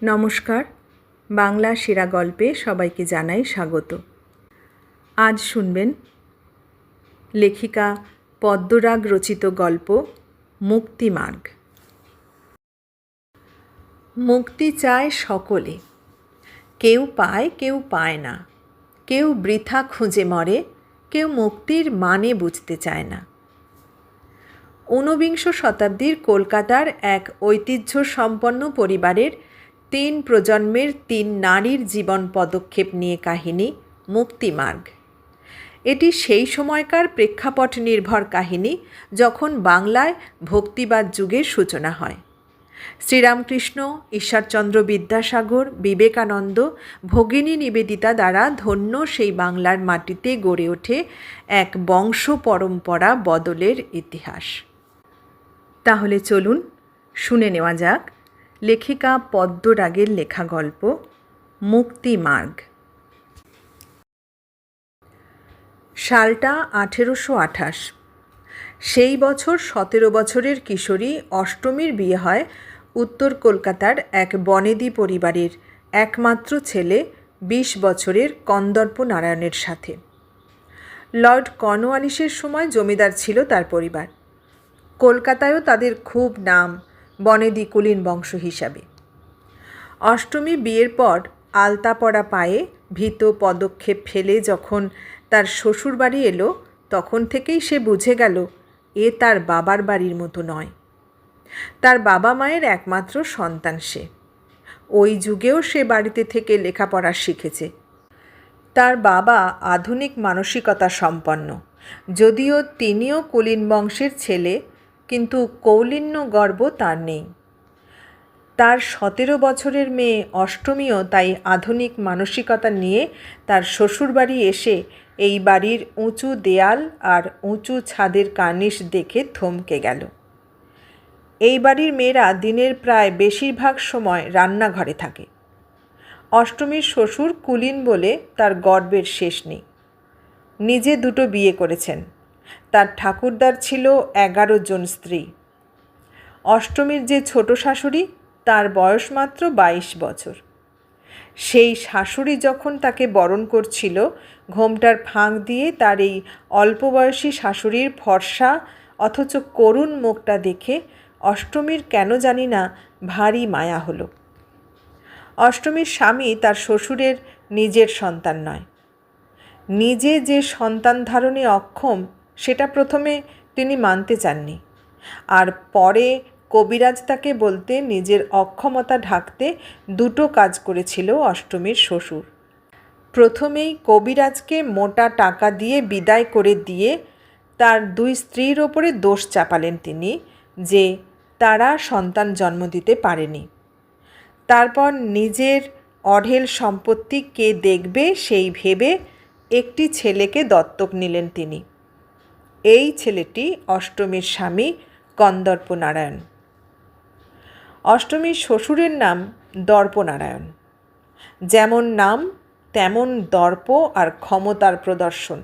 নমস্কার, বাংলা সেরা গল্পে সবাইকে জানাই স্বাগত। আজ শুনবেন লেখিকা পদ্মরাগ রচিত গল্প মুক্তিমার্গ। মুক্তি চায় সকলে, কেউ পায় কেউ পায় না, কেউ বৃথা খুঁজে মরে, কেউ মুক্তির মানে বুঝতে চায় না। ঊনবিংশ শতাব্দীর কলকাতার এক ঐতিহ্যসম্পন্ন পরিবারের ৩ প্রজন্মের ৩ নারীর জীবন পদক্ষেপ নিয়ে কাহিনী মুক্তিমার্গ। এটি সেই সময়কার প্রেক্ষাপট নির্ভর কাহিনী যখন বাংলায় ভক্তিবাদ যুগের সূচনা হয়। শ্রীরামকৃষ্ণ, ঈশ্বরচন্দ্র বিদ্যাসাগর, বিবেকানন্দ, ভগিনী নিবেদিতা দ্বারা ধন্য সেই বাংলার মাটিতে গড়ে ওঠে এক বংশ পরম্পরা বদলের ইতিহাস। তাহলে চলুন শুনে নেওয়া যাক লেখিকা পদ্মরাগের লেখা গল্প মুক্তিমার্গ। সালটা 1828। সেই বছর 17 বছরের কিশোরী অষ্টমীর বিয়ে হয় উত্তর কলকাতার এক বনেদি পরিবারের একমাত্র ছেলে 20 বছরের কন্দর্প নারায়ণের সাথে। লর্ড কর্নওয়ালিসের সময় জমিদার ছিল তার পরিবার। কলকাতায়ও তাদের খুব নাম বনেদি কুলীন বংশ হিসাবে। অষ্টমী বিয়ের পর আলতা পরা পায়ে ভীত পদক্ষেপ ফেলে যখন তার শ্বশুর বাড়ি এলো, তখন থেকেই সে বুঝে গেল এ তার বাবার বাড়ির মতো নয়। তার বাবা মায়ের একমাত্র সন্তান সে। ওই যুগেও সে বাড়িতে থেকে লেখাপড়া শিখেছে। তার বাবা আধুনিক মানসিকতা সম্পন্ন, যদিও তিনিও কুলীন বংশের ছেলে, কিন্তু কৌলীন্য গর্ব তার নেই। তার 17 বছরের মেয়ে অষ্টমীও তাই আধুনিক মানসিকতা নিয়ে তার শ্বশুরবাড়ি এসে এই বাড়ির উঁচু দেয়াল আর উঁচু ছাদের কার্নিশ দেখে থমকে গেল। এই বাড়ির মেয়েরা দিনের প্রায় বেশিরভাগ সময় রান্নাঘরে থাকে। অষ্টমীর শ্বশুর কুলীন বলে তার গর্বের শেষ নেই। নিজে 2টো বিয়ে করেছেন। তার ঠাকুরদার ছিল 11 জন স্ত্রী। অষ্টমীর যে ছোট শাশুড়ি, তার বয়স মাত্র 22 বছর। সেই শাশুড়ি যখন তাকে বরণ করছিল, ঘোমটার ফাঁক দিয়ে তার এই অল্প বয়সী শাশুড়ির ফর্সা অথচ করুণ মুখটা দেখে অষ্টমীর কেন জানি না ভারী মায়া হলো। অষ্টমীর স্বামী তার শ্বশুরের নিজের সন্তান নয়। নিজে যে সন্তান ধারণে অক্ষম সেটা প্রথমে তিনি মানতে চাননি, আর পরে কবিরাজ তাকে বলতে নিজের অক্ষমতা ঢাকতে 2টো কাজ করেছিল অষ্টমীর শ্বশুর। প্রথমেই কবিরাজকে মোটা টাকা দিয়ে বিদায় করে দিয়ে তার 2 স্ত্রীর ওপরে দোষ চাপালেন তিনি যে তারা সন্তান জন্ম দিতে পারেনি। তারপর নিজের অঢেল সম্পত্তি কে দেখবে সেই ভেবে একটি ছেলেকে দত্তক নিলেন তিনি। এই ছেলেটি অষ্টমীর স্বামী কন্দর্প নারায়ণ। অষ্টমীর শ্বশুরের নাম দর্পনারায়ণ। যেমন নাম তেমন দর্প আর ক্ষমতার প্রদর্শন।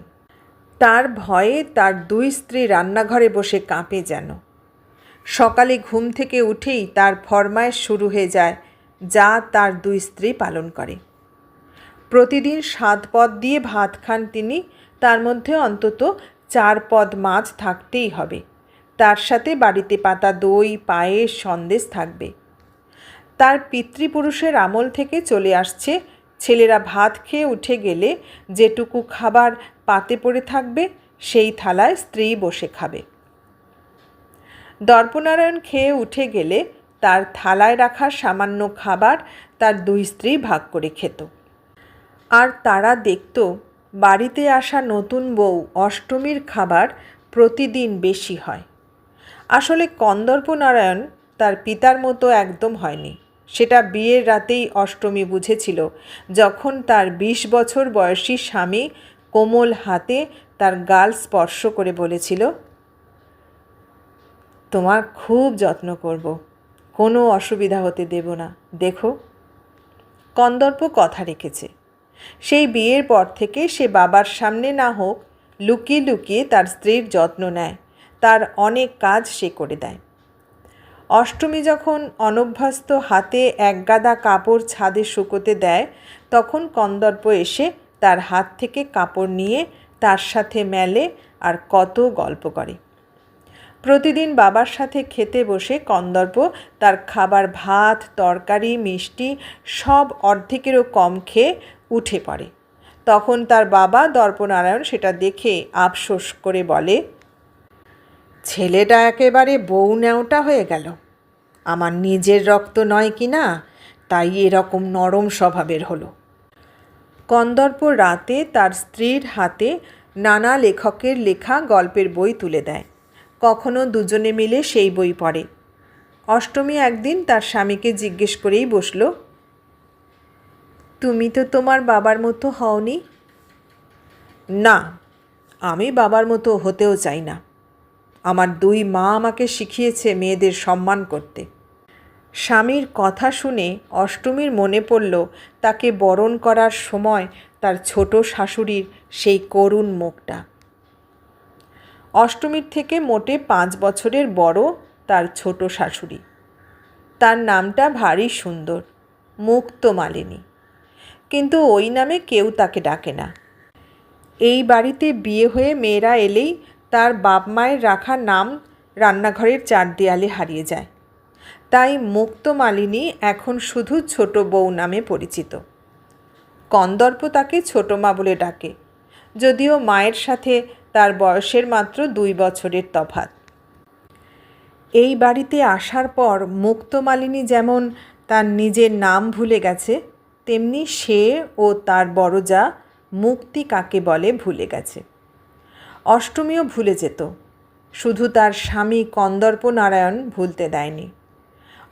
তার ভয়ে তার 2 স্ত্রী রান্নাঘরে বসে কাঁপে যেন। সকালে ঘুম থেকে উঠেই তার ফরমায়েশ শুরু হয়ে যায়, যা তার 2 স্ত্রী পালন করে। প্রতিদিন 7 পদ দিয়ে ভাত খান তিনি, তার মধ্যে অন্তত 4 পদ মাছ থাকতেই হবে। তার সাথে বাড়িতে পাতা দই, পায়েস, সন্দেশ থাকবে। তার পিতৃপুরুষের আমল থেকে চলে আসছে, ছেলেরা ভাত খেয়ে উঠে গেলে যেটুকু খাবার পাতে পড়ে থাকবে সেই থালায় স্ত্রী বসে খাবে। দর্পনারায়ণ খেয়ে উঠে গেলে তার থালায় রাখা সামান্য খাবার তার 2 স্ত্রী ভাগ করে খেত। আর তারা দেখত বাড়িতে আসা নতুন বউ অষ্টমীর খাবার প্রতিদিন বেশি হয়। আসলে কন্দর্প নারায়ণ তার পিতার মতো একদম হয়নি। সেটা বিয়ের রাতেই অষ্টমী বুঝেছিল, যখন তার 20 বছর বয়সী স্বামী কোমল হাতে তার গাল স্পর্শ করে বলেছিল, তোমার খুব যত্ন করব, কোনো অসুবিধা হতে দেব না, দেখো। কন্দর্প কথা রেখেছে। সেই বিয়ের পর থেকে সে বাবার সামনে না হোক লুকিয়ে লুকিয়ে তার স্ত্রীর যত্ন নেয়। তার অনেক কাজ সে করে দেয়। অষ্টমী যখন অনভ্যস্ত হাতে একগাদা কাপড় ছাদে শুকোতে দেয়, তখন কন্দর্প এসে তার হাত থেকে কাপড় নিয়ে তার সাথে মেলে আর কত গল্প করে। প্রতিদিন বাবার সাথে খেতে বসে কন্দর্প তার খাবার ভাত, তরকারি, মিষ্টি সব অর্ধেকেরও কম খেয়ে উঠে পড়ে। তখন তার বাবা দর্পনারায়ণ সেটা দেখে আফসোস করে বলে, ছেলেটা একেবারে বউ ন্যাওটা হয়ে গেল। আমার নিজের রক্ত নয় কি না, তাই এরকম নরম স্বভাবের হলো। কন্দর্প রাতে তার স্ত্রীর হাতে নানা লেখকের লেখা গল্পের বই তুলে দেয়। কখনো দুজনে মিলে সেই বই পড়ে। অষ্টমী একদিন তার স্বামীকে জিজ্ঞেস করেই বসল, তুমি তো তোমার বাবার মতো হওনি। না, আমি বাবার মতো হতেও চাই না। আমার দুই মা আমাকে শিখিয়েছে মেয়েদের সম্মান করতে। স্বামীর কথা শুনে অষ্টমীর মনে পড়ল তাকে বরণ করার সময় তার ছোট শাশুড়ির সেই করুণ মুখটা। অষ্টমীর থেকে মোটে 5 বছরের বড় তার ছোট শাশুড়ি। তার নামটা ভারী সুন্দর, মুক্তমালিনী, কিন্তু ওই নামে কেউ তাকে ডাকে না। এই বাড়িতে বিয়ে হয়ে মেয়েরা এলেই তার বাপ মায়ের রাখা নাম রান্নাঘরের 4 দেয়ালে হারিয়ে যায়। তাই মুক্তমালিনী এখন শুধু ছোট বউ নামে পরিচিত। কন্দর্প তাকে ছোট মা বলে ডাকে, যদিও মায়ের সাথে তার বয়সের মাত্র 2 বছরের তফাৎ। এই বাড়িতে আসার পর মুক্তমালিনী যেমন তার নিজের নাম ভুলে গেছে, তেমনি সে ও তার বড় যা মুক্তি কাকে বলে ভুলে গেছে। অষ্টমীও ভুলে যেত, শুধু তার স্বামী কন্দর্প নারায়ণ ভুলতে দেয়নি।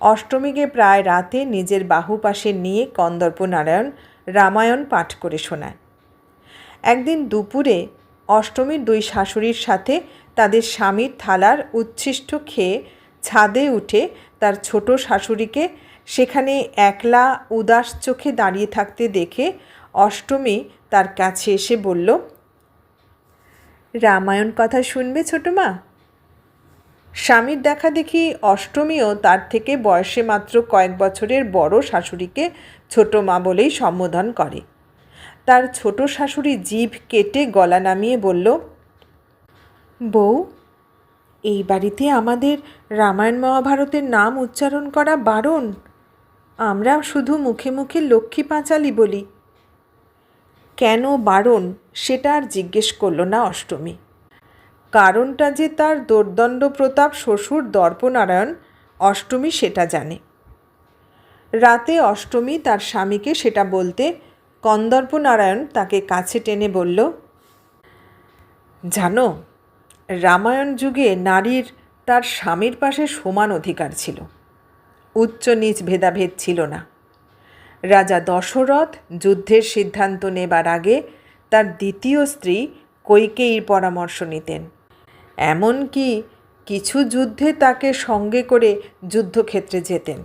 অষ্টমীকে প্রায় রাতে নিজের বাহু পাশে নিয়ে কন্দর্প নারায়ণ রামায়ণ পাঠ করে শোনায়। একদিন দুপুরে অষ্টমীর 2 শাশুড়ির সাথে তাদের স্বামীর থালার উচ্ছিষ্ট খেয়ে ছাদে উঠে তার ছোট শাশুড়িকে সেখানে একলা উদাস চোখে দাঁড়িয়ে থাকতে দেখে অষ্টমী তার কাছে এসে বলল, রামায়ণ কথা শুনবে ছোটো মা? স্বামীর দেখা দেখি অষ্টমীও তার থেকে বয়সে মাত্র কয়েক বছরের বড় শাশুড়িকে ছোটো মা বলেই সম্বোধন করে। তার ছোট শাশুড়ি জিভ কেটে গলা নামিয়ে বলল, বউ, এই বাড়িতে আমাদের রামায়ণ মহাভারতের নাম উচ্চারণ করা বারণ। আমরা শুধু মুখে মুখে লক্ষ্মী পাঁচালী বলি। কেন বারণ সেটা আর জিজ্ঞেস করল না অষ্টমী। কারণটা যে তার দোর্দণ্ড প্রতাপ শ্বশুর দর্পনারায়ণ, অষ্টমী সেটা জানে। রাতে অষ্টমী তার স্বামীকে সেটা বলতে কন্দর্প নারায়ণ তাকে কাছে টেনে বলল, জানো, রামায়ণ যুগে নারীর তার স্বামীর পাশে সমান অধিকার ছিল। উচ্চ নীচ ভেদাভেদ ছিল না। রাজা দশরথ যুদ্ধের সিদ্ধান্ত নেবার আগে তার দ্বিতীয় স্ত্রী কৈকেয়ীর পরামর্শ নিতেন। এমনকি কিছু যুদ্ধে তাকে সঙ্গে করে যুদ্ধক্ষেত্রে যেতেন।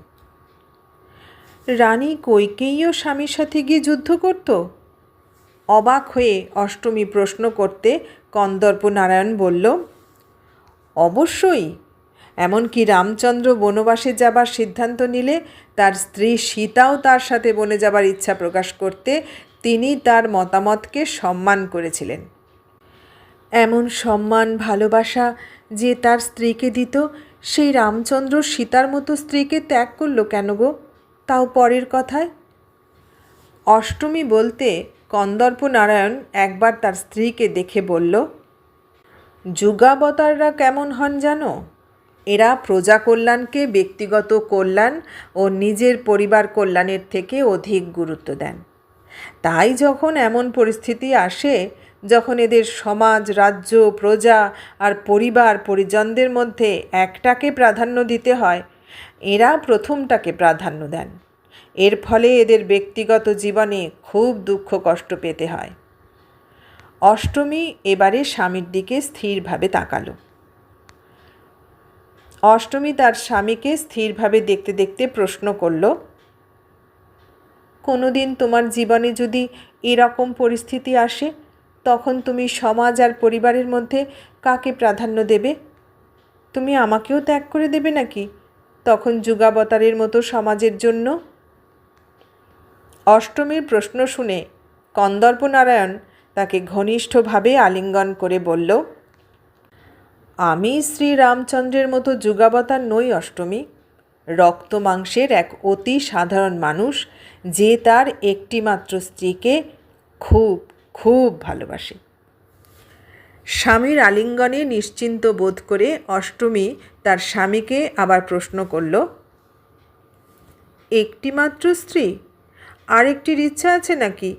রানী কৈকেয়ীও স্বামীর সাথে গিয়ে যুদ্ধ করত? অবাক হয়ে অষ্টমী প্রশ্ন করতে কন্দর্প নারায়ণ বলল, অবশ্যই। এমনকি রামচন্দ্র বনবাসে যাবার সিদ্ধান্ত নিলে তার স্ত্রী সীতাও তার সাথে বনে যাবার ইচ্ছা প্রকাশ করতে তিনি তার মতামতকে সম্মান করেছিলেন। এমন সম্মান ভালোবাসা যে তার স্ত্রীকে দিত, সেই রামচন্দ্র সীতার মতো স্ত্রীকে ত্যাগ করল কেন গো, তাও পরের কথায়? অষ্টমী বলতে কন্দর্প নারায়ণ একবার তার স্ত্রীকে দেখে বলল, যুগাবতাররা কেমন হন জানো? এরা প্রজা কল্যাণকে ব্যক্তিগত কল্যাণ ও নিজের পরিবার কল্যাণের থেকে অধিক গুরুত্ব দেন। তাই যখন এমন পরিস্থিতি আসে, যখন এদের সমাজ, রাজ্য, প্রজা আর পরিবার পরিজনদের মধ্যে একটাকে প্রাধান্য দিতে হয়, এরা প্রথমটাকে প্রাধান্য দেন। এর ফলে এদের ব্যক্তিগত জীবনে খুব দুঃখ কষ্ট পেতে হয়। অষ্টমী এবারে স্বামীর দিকে স্থিরভাবে তাকালো। অষ্টমী তার স্বামীকে স্থিরভাবে দেখতে দেখতে প্রশ্ন করল, কোনো দিন তোমার জীবনে যদি এরকম পরিস্থিতি আসে, তখন তুমি সমাজ আর পরিবারের মধ্যে কাকে প্রাধান্য দেবে? তুমি আমাকেও ত্যাগ করে দেবে নাকি? তখন যুগাবতারের মতো সমাজের জন্য? অষ্টমীর প্রশ্ন শুনে কন্দর্পনারায়ণ তাকে ঘনিষ্ঠভাবে আলিঙ্গন করে বলল, আমি শ্রীরামচন্দ্রের মতো যুগাবতার নই অষ্টমী। রক্ত মাংসের এক অতি সাধারণ মানুষ, যে তার একটিমাত্র স্ত্রীকে খুব খুব ভালোবাসে। স্বামীর আলিঙ্গনে নিশ্চিন্ত বোধ করে অষ্টমী তার স্বামীকে আবার প্রশ্ন করল, একটিমাত্র স্ত্রী? আরেকটির ইচ্ছা আছে নাকি?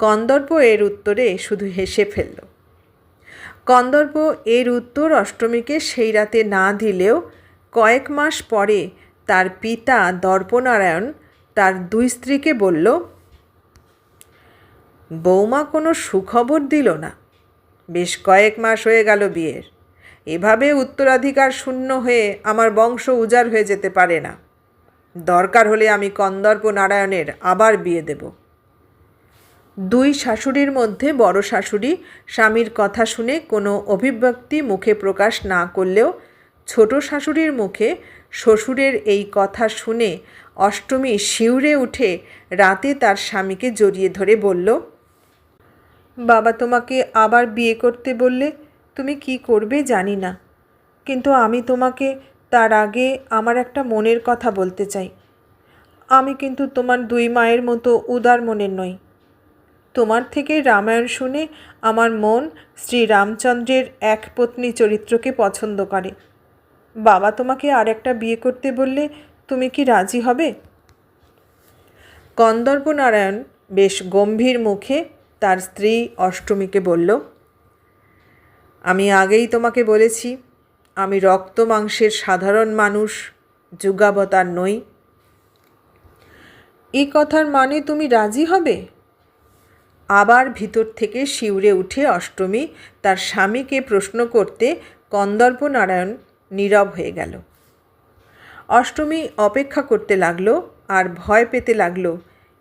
কন্দর্প এর উত্তরে শুধু হেসে ফেলল। কন্দর্প এর উত্তর অষ্টমীকে সেই রাতে না দিলেও কয়েক মাস পরে তার পিতা দর্পনারায়ণ তার দুই স্ত্রীকে বলল, বৌমা কোনো সুখবর দিল না। বেশ কয়েক মাস হয়ে গেল বিয়ের। এভাবে উত্তরাধিকার শূন্য হয়ে আমার বংশ উজাড় হয়ে যেতে পারে না। দরকার হলে আমি কন্দর্প নারায়ণের আবার বিয়ে দেব। দুই শাশুড়ির মধ্যে বড় শাশুড়ি স্বামীর কথা শুনে কোনো অভিব্যক্তি মুখে প্রকাশ না করলেও ছোট শাশুড়ির মুখে শ্বশুরের এই কথা শুনে অষ্টমী শিউরে উঠে রাতে তার স্বামীকে জড়িয়ে ধরে বলল, বাবা তোমাকে আবার বিয়ে করতে বললে তুমি কি করবে জানি না, কিন্তু আমি তোমাকে তার আগে আমার একটা মনের কথা বলতে চাই। আমি কিন্তু তোমার দুই মায়ের মতো উদার মনের নই। তোমার থেকে রামায়ণ শুনে আমার মন শ্রীরামচন্দ্রের এক পত্নী চরিত্রকে পছন্দ করে। বাবা তোমাকে আর একটা বিয়ে করতে বললে তুমি কি রাজি হবে? কন্দর্প নারায়ণ বেশ গম্ভীর মুখে তার স্ত্রী অষ্টমীকে বলল, আমি আগেই তোমাকে বলেছি আমি রক্ত মাংসের সাধারণ মানুষ, যুগাবতার নই। এই কথার মানে তুমি রাজি হবে? আবার ভিতর থেকে শিউরে উঠে অষ্টমী তার স্বামীকে প্রশ্ন করতে কন্দর্প নারায়ণ নীরব হয়ে গেল। অষ্টমী অপেক্ষা করতে লাগলো আর ভয় পেতে লাগলো,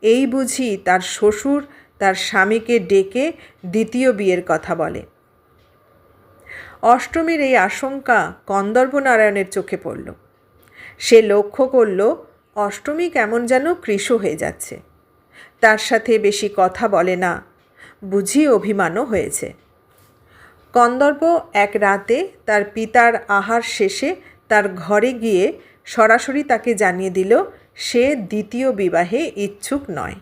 এই বুঝি তার শ্বশুর তার স্বামীকে ডেকে দ্বিতীয় বিয়ের কথা বলে। অষ্টমীর এই আশঙ্কা কন্দর্প নারায়ণের চোখে পড়ল। সে লক্ষ্য করল অষ্টমী কেমন যেন কৃশ হয়ে যাচ্ছে। তার সাথে বেশি কথা বলে না, বুঝি অভিমানও হয়েছে। কন্দর্প এক রাতে তার পিতার আহার শেষে তার ঘরে গিয়ে সরাসরি তাকে জানিয়ে দিল সে দ্বিতীয় বিবাহে ইচ্ছুক নয়।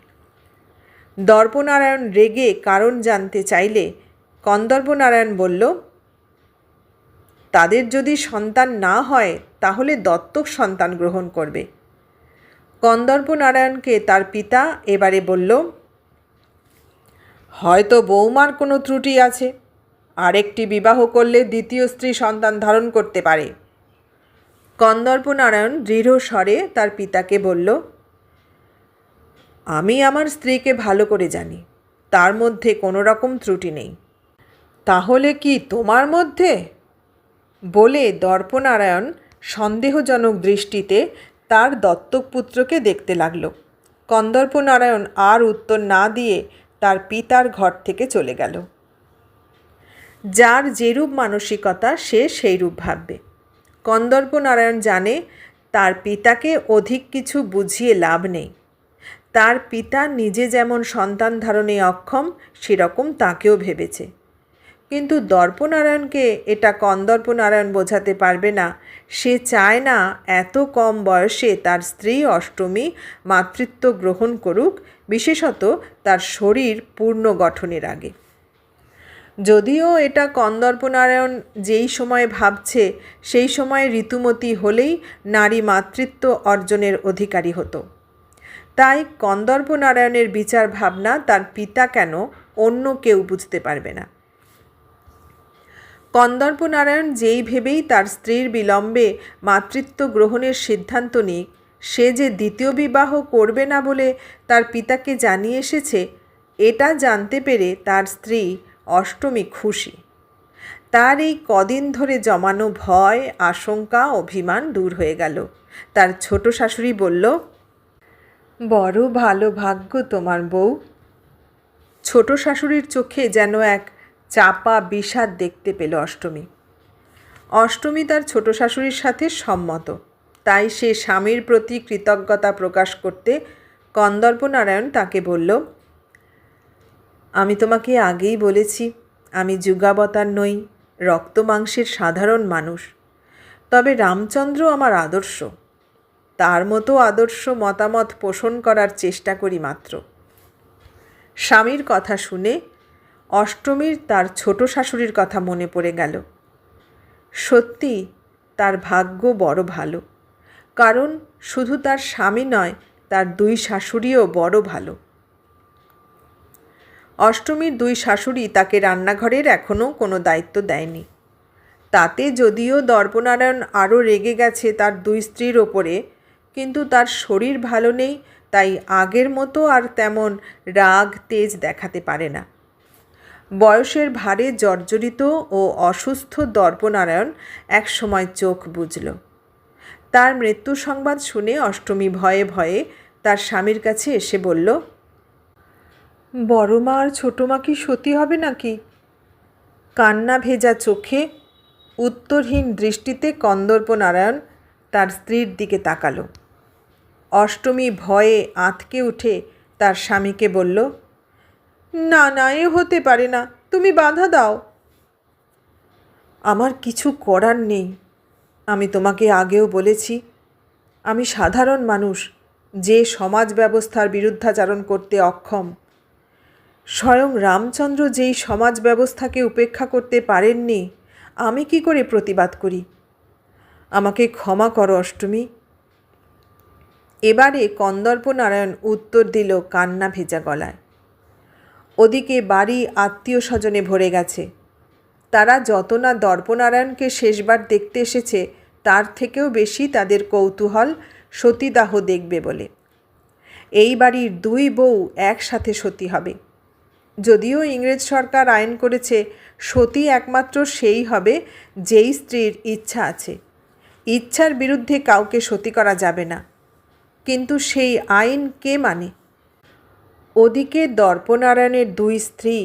দর্পনারায়ণ রেগে কারণ জানতে চাইলে কন্দর্প নারায়ণ বলল, তাদের যদি সন্তান না হয় তাহলে দত্তক সন্তান গ্রহণ করবে। কন্দর্প নারায়ণকে তার পিতা এবারে বলল, হয়তো বৌমার কোনো ত্রুটি আছে, আরেকটি বিবাহ করলে দ্বিতীয় স্ত্রী সন্তান ধারণ করতে পারে। কন্দর্প নারায়ণ দৃঢ় স্বরে তার পিতাকে বলল, আমি আমার স্ত্রীকে ভালো করে জানি, তার মধ্যে কোনো রকম ত্রুটি নেই। তাহলে কি তোমার মধ্যে? বলে দর্পনারায়ণ সন্দেহজনক দৃষ্টিতে তার দত্তক পুত্রকে দেখতে লাগল। কন্দর্প নারায়ণ আর উত্তর না দিয়ে তার পিতার ঘর থেকে চলে গেল। যার যেরূপ মানসিকতা সে সেইরূপ ভাববে। কন্দর্প নারায়ণ জানে তার পিতাকে অধিক কিছু বুঝিয়ে লাভ নেই। তার পিতা নিজে যেমন সন্তান ধারণে অক্ষম সেরকম তাকেও ভেবেছে, কিন্তু দর্পনারায়ণকে এটা কন্দর্প নারায়ণ বোঝাতে পারবে না। সে চায় না এত কম বয়সে তার স্ত্রী অষ্টমী মাতৃত্ব গ্রহণ করুক, বিশেষত তার শরীর পূর্ণ গঠনের আগে। যদিও এটা কন্দর্প নারায়ণ যেই সময়ে ভাবছে সেই সময়ে ঋতুমতী হলেই নারী মাতৃত্ব অর্জনের অধিকারী হতো। তাই কন্দর্প নারায়ণের বিচার ভাবনা তার পিতা কেন অন্য কেউ বুঝতে পারবে না। কন্দর্প নারায়ণ যেই ভেবেই তার স্ত্রীর বিলম্বে মাতৃত্ব গ্রহণের সিদ্ধান্ত নিক, সে যে দ্বিতীয় বিবাহ করবে না বলে তার পিতাকে জানিয়ে এসেছে, এটা জানতে পেরে তার স্ত্রী অষ্টমী খুশি। তার এই কদিন ধরে জমানো ভয়, আশঙ্কা, অভিমান দূর হয়ে গেল। তার ছোট শাশুড়ি বলল, বড় ভালো ভাগ্য তোমার বউ। ছোট শাশুড়ির চোখে যেন এক চাপা বিষাদ দেখতে পেল অষ্টমী। অষ্টমী তার ছোট শাশুড়ির সাথে সম্মত। তাই সে স্বামীর প্রতি কৃতজ্ঞতা প্রকাশ করতে কন্দর্পনারায়ণ তাকে বলল, আমি তোমাকে আগেই বলেছি আমি যুগাবতার নই, রক্তমাংসের সাধারণ মানুষ। তবে রামচন্দ্র আমার আদর্শ, তার মতো আদর্শ মতামত পোষণ করার চেষ্টা করি মাত্র। স্বামীর কথা শুনে অষ্টমীর তার ছোট শাশুড়ির কথা মনে পড়ে গেল। সত্যি তার ভাগ্য বড় ভালো, কারণ শুধু তার স্বামী নয়, তার দুই শাশুড়িও বড় ভালো। অষ্টমীর দুই শাশুড়ি তাকে রান্নাঘরের এখনও কোনো দায়িত্ব দেয়নি। তাতে যদিও দর্পনারায়ণ আরও রেগে গেছে তার দুই স্ত্রীর ওপরে, কিন্তু তার শরীর ভালো নেই, তাই আগের মতো আর তেমন রাগ তেজ দেখাতে পারে না। বয়সের ভারে জর্জরিত ও অসুস্থ দর্পনারায়ণ একসময় চোখ বুজল। তার মৃত্যু সংবাদ শুনে অষ্টমী ভয়ে ভয়ে তার স্বামীর কাছে এসে বলল, বড় মা আর ছোটো মা কি সতী হবে নাকি? কান্না ভেজা চোখে উত্তরহীন দৃষ্টিতে কন্দর্পনারায়ণ তার স্ত্রীর দিকে তাকালো। অষ্টমী ভয়ে আঁতকে উঠে তার স্বামীকে বলল, না না, এ হতে পারে না, তুমি বাধা দাও। আমার কিছু করার নেই। আমি তোমাকে আগেও বলেছি, আমি সাধারণ মানুষ, যে সমাজ ব্যবস্থার বিরুদ্ধাচারণ করতে অক্ষম। স্বয়ং রামচন্দ্র যেই সমাজ ব্যবস্থাকে উপেক্ষা করতে পারেননি, আমি কি করে প্রতিবাদ করি? আমাকে ক্ষমা করো অষ্টমী। এবারে কন্দর্পনারায়ণ উত্তর দিল কান্না ভেজা গলায়। ওদিকে বাড়ি আত্মীয় স্বজনে ভরে গেছে। তারা যত না দর্পনারায়ণকে শেষবার দেখতে এসেছে, তার থেকেও বেশি তাদের কৌতূহল সতীদাহ দেখবে বলে। এই বাড়ির দুই বউ একসাথে সতী হবে। যদিও ইংরেজ সরকার আইন করেছে সতী একমাত্র সেই হবে যেই স্ত্রীর ইচ্ছা আছে, ইচ্ছার বিরুদ্ধে কাউকে সতী করা যাবে না, কিন্তু সেই আইন কে মানে? ওদিকে দর্পনারায়ণের দুই স্ত্রী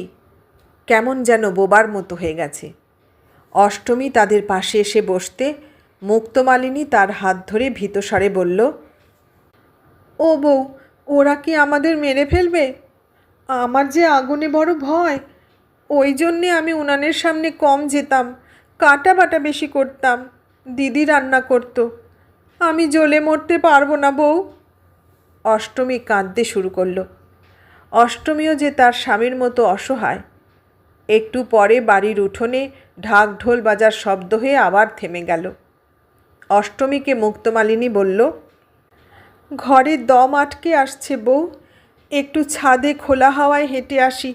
কেমন যেন বোবার মতো হয়ে গেছে। অষ্টমী তাদের পাশে এসে বসতে মুক্তমালিনী তার হাত ধরে ভীতস্বরে বলল, ও বউ, ওরা কি আমাদের মেরে ফেলবে? আমার যে আগুনে বড় ভয়, ওই জন্যে আমি উনানের সামনে কম যেতাম, কাটা বাটা বেশি করতাম। দিদি রান্না করত। আমি জ্বলে মরতে পারবো না বউ। অষ্টমী কাঁদতে শুরু করল। অষ্টমীও যে তার স্বামীর মতো অসহায়। একটু পরে বাড়ির উঠোনে ঢাক ঢোল বাজার শব্দ হয়ে আবার থেমে গেল। অষ্টমীকে মুক্তমালিনী বলল, ঘরে দম আটকে আসছে বউ, একটু ছাদে খোলা হাওয়ায় হেঁটে আসি।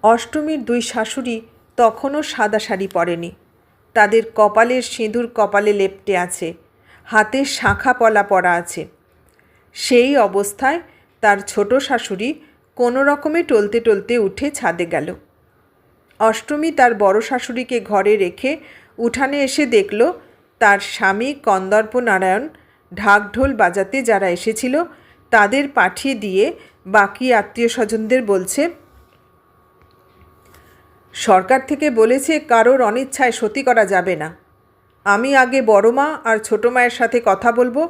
অষ্টমীর দুই শাশুড়ি তখনও সাদা শাড়ি পরেনি। তাদের কপালের সিঁদুর কপালে লেপ্টে আছে, হাতে শাঁখা পলা পরা আছে। সেই অবস্থায় তার ছোট শাশুড়ি কোনো রকমে টলতে টলতে উঠে ছাদে গেল। অষ্টমী তার বড় শাশুড়িকে ঘরে রেখে উঠানে এসে দেখল তার স্বামী কন্দর্পনারায়ণ ঢাকঢোল বাজাতে যারা এসেছিল তাদের পাঠিয়ে দিয়ে বাকি আত্মীয় স্বজনদের বলছে, সরকার থেকে বলেছে কারোর অনিচ্ছায় সতী করা যাবে না। আমি আগে বড় মা আর ছোটো মায়ের সাথে কথা বলবো,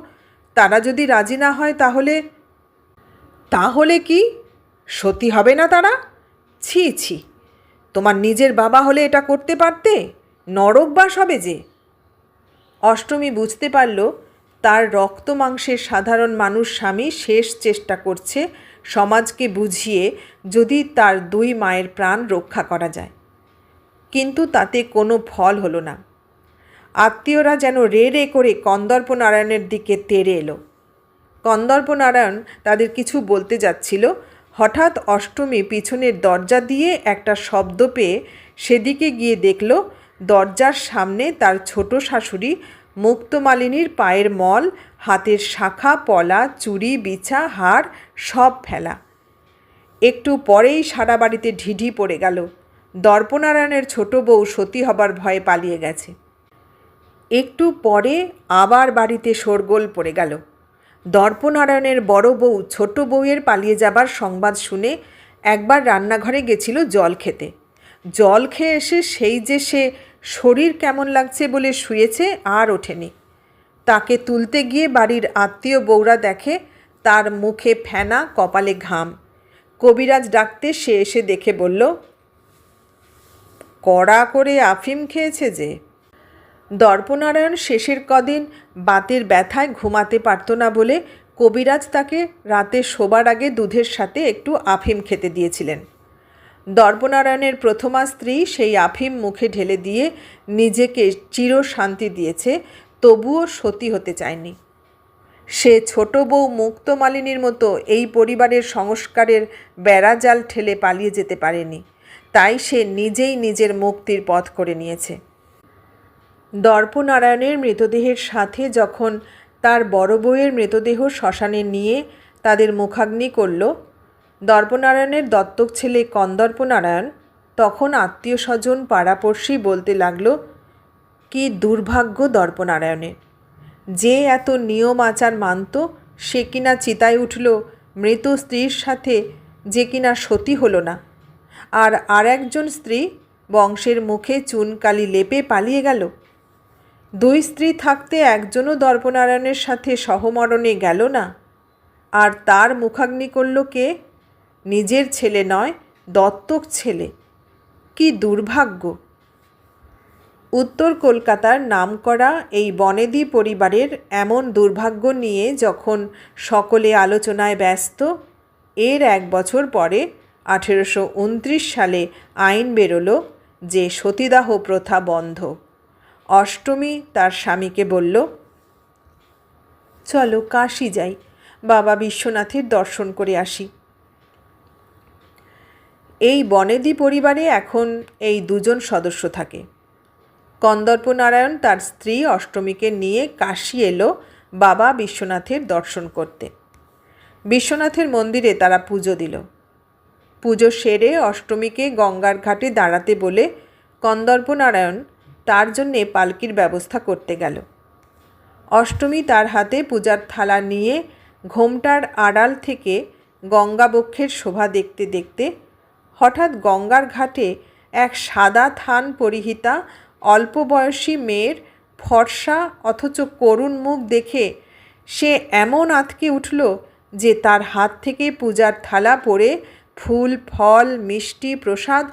তারা যদি রাজি না হয় তাহলে কি সতী হবে না তারা? ছি ছি, তোমার নিজের বাবা হলে এটা করতে পারতে? নরকবাস হবে যে। অষ্টমী বুঝতে পারল তার রক্ত মাংসের সাধারণ মানুষ স্বামী শেষ চেষ্টা করছে সমাজকে বুঝিয়ে যদি তার দুই মায়ের প্রাণ রক্ষা করা যায়। কিন্তু তাতে কোনো ফল হলো না। আত্মীয়রা যেন রে রে করে কন্দর্পনারায়ণের দিকে তেড়ে এলো। কন্দর্পনারায়ণ তাদের কিছু বলতে যাচ্ছিল, হঠাৎ অষ্টমী পিছনের দরজা দিয়ে একটা শব্দ পেয়ে সেদিকে গিয়ে দেখল দরজার সামনে তার ছোট শাশুড়ি মুক্তমালিনীর পায়ের মল, হাতের শাখা পলা, চুড়ি বিছা হাড় সব ফেলা। একটু পরেই সারা বাড়িতে ঢিঢি পড়ে গেল। দর্পনারায়ণের ছোট বউ সতী হবার ভয়ে পালিয়ে গেছে। একটু পরে আবার বাড়িতে শোরগোল পড়ে গেল। দর্পনারায়ণের বড় বউ ছোট বউয়ের পালিয়ে যাবার সংবাদ শুনে একবার রান্নাঘরে গেছিল জল খেতে। জল খেয়ে এসে সেই যে সে শরীর কেমন লাগছে বলে শুয়েছে, আর ওঠেনি। তাকে তুলতে গিয়ে বাড়ির আত্মীয় বউরা দেখে তার মুখে ফেনা, কপালে ঘাম। কবিরাজ ডাকতে সে এসে দেখে বলল, কড়া করে আফিম খেয়েছে যে। দর্পনারায়ণ শেষের কদিন বাতের ব্যথায় ঘুমাতে পারত না বলে কবিরাজ তাকে রাতে শোবার আগে দুধের সাথে একটু আফিম খেতে দিয়েছিলেন। দর্পনারায়ণের প্রথমা স্ত্রী সেই আফিম মুখে ঢেলে দিয়ে নিজেকে চিরশান্তি দিয়েছে, তবুও সতী হতে চায়নি। সে ছোট বউ মুক্তমালিনীর মতো এই পরিবারের সংস্কারের বেড়াজাল ঠেলে পালিয়ে যেতে পারেনি। তাই সে নিজেই নিজের মুক্তির পথ করে নিয়েছে। দর্পনারায়ণের মৃতদেহের সাথে যখন তার বড় বউয়ের মৃতদেহ শ্মশানে নিয়ে তাদের মুখাগ্নি করল, দর্পনারায়ণের দত্তক ছেলে কন্দর্পনারায়ণ তখন আত্মীয় স্বজন পাড়াপড়শি বলতে লাগল, কি দুর্ভাগ্য দর্পনারায়ণের, যে এত নিয়ম আচার মানত সে কিনা চিতায় উঠল মৃত স্ত্রীর সাথে, যে কিনা সতী হলো না, আর একজন স্ত্রী বংশের মুখে চুনকালি লেপে পালিয়ে গেল। দুই স্ত্রী থাকতে একজনও দর্পনারায়ণের সাথে সহমরণে গেল না, আর তার মুখাগ্নি করল কে? নিজের ছেলে নয়, দত্তক ছেলে। কি দুর্ভাগ্য! উত্তর কলকাতার নামকরা এই বনেদি পরিবারের এমন দুর্ভাগ্য নিয়ে যখন সকলে আলোচনায় ব্যস্ত, এর 1 বছর পরে 1829 সালে আইন বেরোলো যে সতীদাহ প্রথা বন্ধ। অষ্টমী তার স্বামীকে বলল, চলো কাশী যাই, বাবা বিশ্বনাথের দর্শন করে আসি। এই বনেদি পরিবারে এখন এই 2 জন সদস্য থাকে। কন্দর্পনারায়ণ তার স্ত্রী অষ্টমীকে নিয়ে কাশী এলো বাবা বিশ্বনাথের দর্শন করতে। বিশ্বনাথের মন্দিরে তারা পুজো দিল। পুজো সেরে অষ্টমীকে গঙ্গার ঘাটে দাঁড়াতে বলে কন্দর্পনারায়ণ তার জন্যে পালকির ব্যবস্থা করতে গেল। অষ্টমী তার হাতে পূজার থালা নিয়ে ঘোমটার আড়াল থেকে গঙ্গাবক্ষের শোভা দেখতে দেখতে হঠাৎ গঙ্গার ঘাটে এক সাদা থান পরিহিতা অল্প বয়সী মেয়ের ফর্সা অথচ করুণ মুখ দেখে সে এমন আঁতকে উঠল যে তার হাত থেকে পূজার থালা পড়ে ফুল, ফল, মিষ্টি, প্রসাদ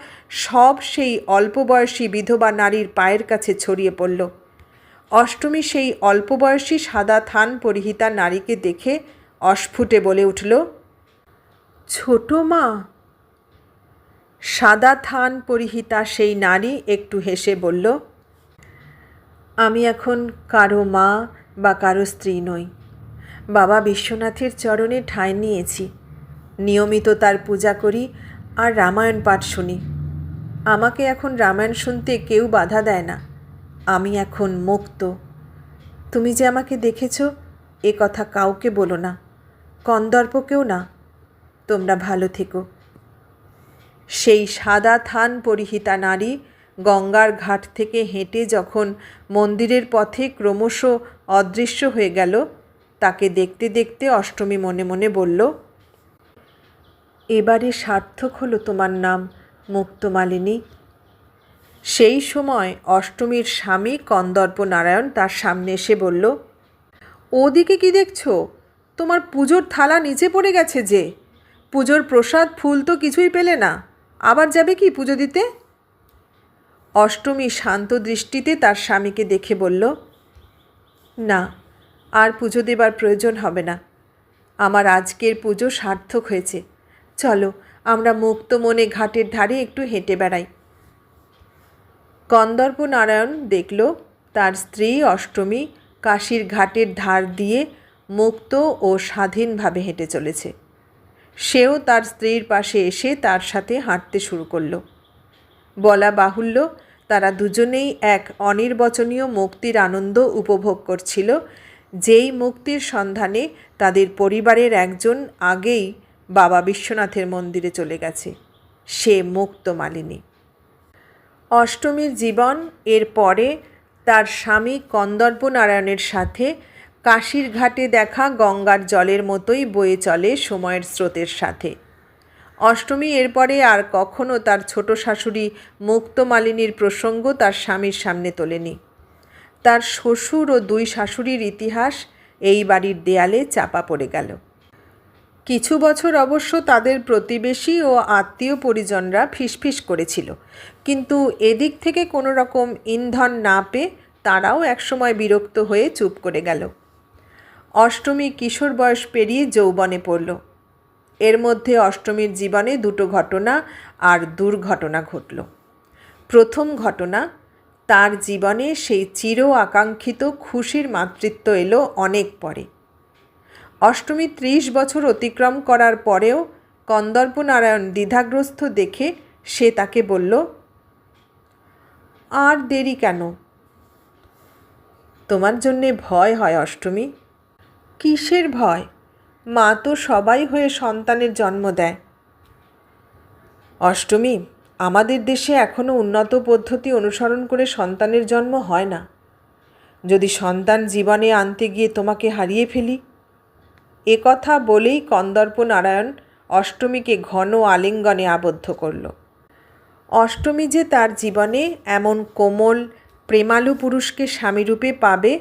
সব সেই অল্প বয়সী বিধবা নারীর পায়ের কাছে ছড়িয়ে পড়ল। অষ্টমী সেই অল্প বয়সী সাদা থান পরিহিতা নারীকে দেখে অস্ফুটে বলে উঠল, ছোট মা। সাদা থান পরিহিতা সেই নারী একটু হেসে বলল, আমি এখন কারো মা বা কারো স্ত্রী নই। বাবা বিশ্বনাথের চরণে ঠাঁই নিয়েছি, নিয়মিত তার পূজা করি আর রামায়ণ পাঠ শুনি। আমাকে এখন রামায়ণ শুনতে কেউ বাধা দেয় না। আমি এখন মুক্ত। তুমি যে আমাকে দেখেছ এ কথা কাউকে বলো না, কন্দর্পকেও না। তোমরা ভালো থেকো। সেই সাদা থান পরিহিতা নারী গঙ্গার ঘাট থেকে হেঁটে যখন মন্দিরের পথে ক্রমশ অদৃশ্য হয়ে গেল, তাকে দেখতে দেখতে অষ্টমী মনে মনে বলল, এবারে সার্থক হলো তোমার নাম মুক্তমালিনী। সেই সময় অষ্টমীর স্বামী কন্দর্পনারায়ণ তার সামনে এসে বলল, ওদিকে কি দেখছো? তোমার পুজোর থালা নিচে পড়ে গেছে যে। পুজোর প্রসাদ ফুল তো কিছুই পেলে না, আবার যাবে কি পুজো দিতে? অষ্টমী শান্ত দৃষ্টিতে তার স্বামীকে দেখে বলল, না, আর পুজো দেবার প্রয়োজন হবে না। আমার আজকের পুজো সার্থক হয়েছে। চলো আমরা মুক্ত মনে ঘাটের ধারে একটু হেঁটে বেড়াই। কন্দর্পনারায়ণ দেখল তার স্ত্রী অষ্টমী কাশীর ঘাটের ধার দিয়ে মুক্ত ও স্বাধীনভাবে হেঁটে চলেছে। সেও তার স্ত্রীর পাশে এসে তার সাথে হাঁটতে শুরু করল। বলা বাহুল্য, তারা দুজনেই এক অনির্বচনীয় মুক্তির আনন্দ উপভোগ করছিল, যেই মুক্তির সন্ধানে তাদের পরিবারের একজন আগেই বাবা বিশ্বনাথের মন্দিরে চলে গেছে। সে মুক্তমালিনী। অষ্টমীর জীবন এর পরে তার স্বামী কন্দর্পনারায়ণের সাথে কাশীর ঘাটে দেখা গঙ্গার জলের মতোই বয়ে চলে সময়ের স্রোতের সাথে। অষ্টমী এরপরে আর কখনো তার ছোট শাশুড়ি মুক্তমালিনীর প্রসঙ্গ তার স্বামীর সামনে তোলেনি। তার শ্বশুর ও দুই শাশুড়ির ইতিহাস এই বাড়ির দেয়ালে চাপা পড়ে গেল। কিছু বছর অবশ্য তাদের প্রতিবেশী ও আত্মীয় পরিজনরা ফিসফিস করেছিল, কিন্তু এদিক থেকে কোনো রকম ইন্ধন না পেয়ে তারাও একসময় বিরক্ত হয়ে চুপ করে গেল। অষ্টমী কিশোর বয়স পেরিয়ে যৌবনে পড়ল। এর মধ্যে অষ্টমীর জীবনে দুটো ঘটনা আর দুর্ঘটনা ঘটল। প্রথম ঘটনা, তার জীবনে সেই চির আকাঙ্ক্ষিত খুশির মাতৃত্ব এলো অনেক পরে। অষ্টমী 30 বছর অতিক্রম করার পরেও কন্দর্প নারায়ণ দ্বিধাগ্রস্ত দেখে সে তাকে বলল, আর দেরি কেন? তোমার জন্যে ভয় হয় অষ্টমী। কিসের ভয়? মা তো সবাই হয়ে সন্তানের জন্ম দেয়। অষ্টমী, আমাদের দেশে এখনও উন্নত পদ্ধতি অনুসরণ করে সন্তানের জন্ম হয় না। যদি সন্তান জীবনে আনতে গিয়ে তোমাকে হারিয়ে ফেলি। এ কথা বলেই কন্দর্প নারায়ণ অষ্টমীকে ঘন আলিঙ্গনে আবদ্ধ করল। অষ্টমী যে তার জীবনে এমন কোমল প্রেমালু পুরুষকে স্বামীরূপে পাবে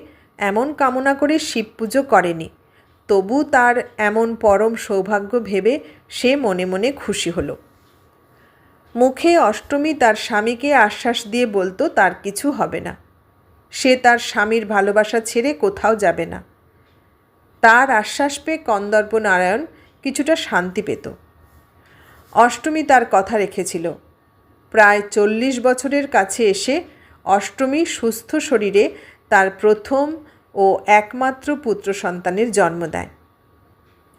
এমন কামনা করে শিব পুজো করেনি, তবু তার এমন পরম সৌভাগ্য ভেবে সে মনে মনে খুশি হলো। মুখে অষ্টমী তার স্বামীকে আশ্বাস দিয়ে বলতো তার কিছু হবে না, সে তার স্বামীর ভালোবাসা ছেড়ে কোথাও যাবে না। তার আশ্বাস পেয়ে কন্দর্প নারায়ণ কিছুটা শান্তি পেত। অষ্টমী তার কথা রেখেছিল। প্রায় 40 বছরের কাছে এসে অষ্টমী সুস্থ শরীরে তার প্রথম ও একমাত্র পুত্র সন্তানের জন্ম দেয়।